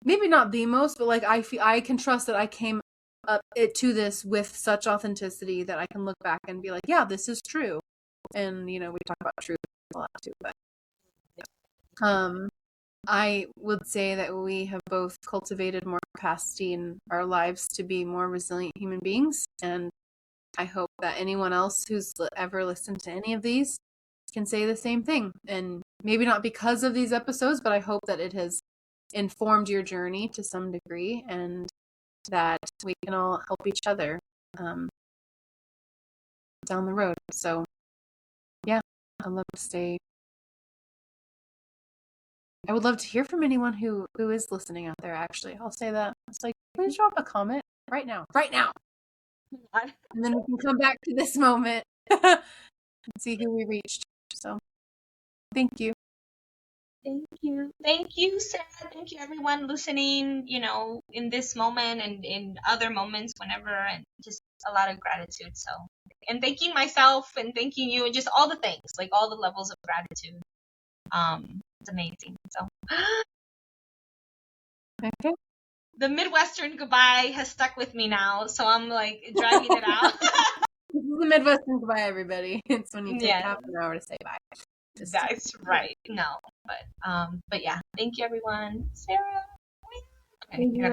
Maybe not the most, but like I can trust that I came up to this with such authenticity that I can look back and be like, yeah, this is true. And we talk about truth a lot too, but I would say that we have both cultivated more capacity in our lives to be more resilient human beings, and I hope that anyone else who's ever listened to any of these can say the same thing. And maybe not because of these episodes, but I hope that it has informed your journey to some degree, and that we can all help each other down the road. So yeah, I would love to hear from anyone who is listening out there. Actually, I'll say that. It's like, please drop a comment right now, and then we can come back to this moment and see who we reached. So thank you. Thank you, Sarah. Thank you, everyone listening, in this moment and in other moments whenever, and just a lot of gratitude. So, and thanking myself and thanking you and just all the things, like all the levels of gratitude. It's amazing. So, okay. The Midwestern goodbye has stuck with me now, so I'm like dragging it out. This is the Midwestern goodbye, everybody. It's when you take half an hour to say bye. That's right. No, but yeah. Thank you, everyone. Sarah. Thank you,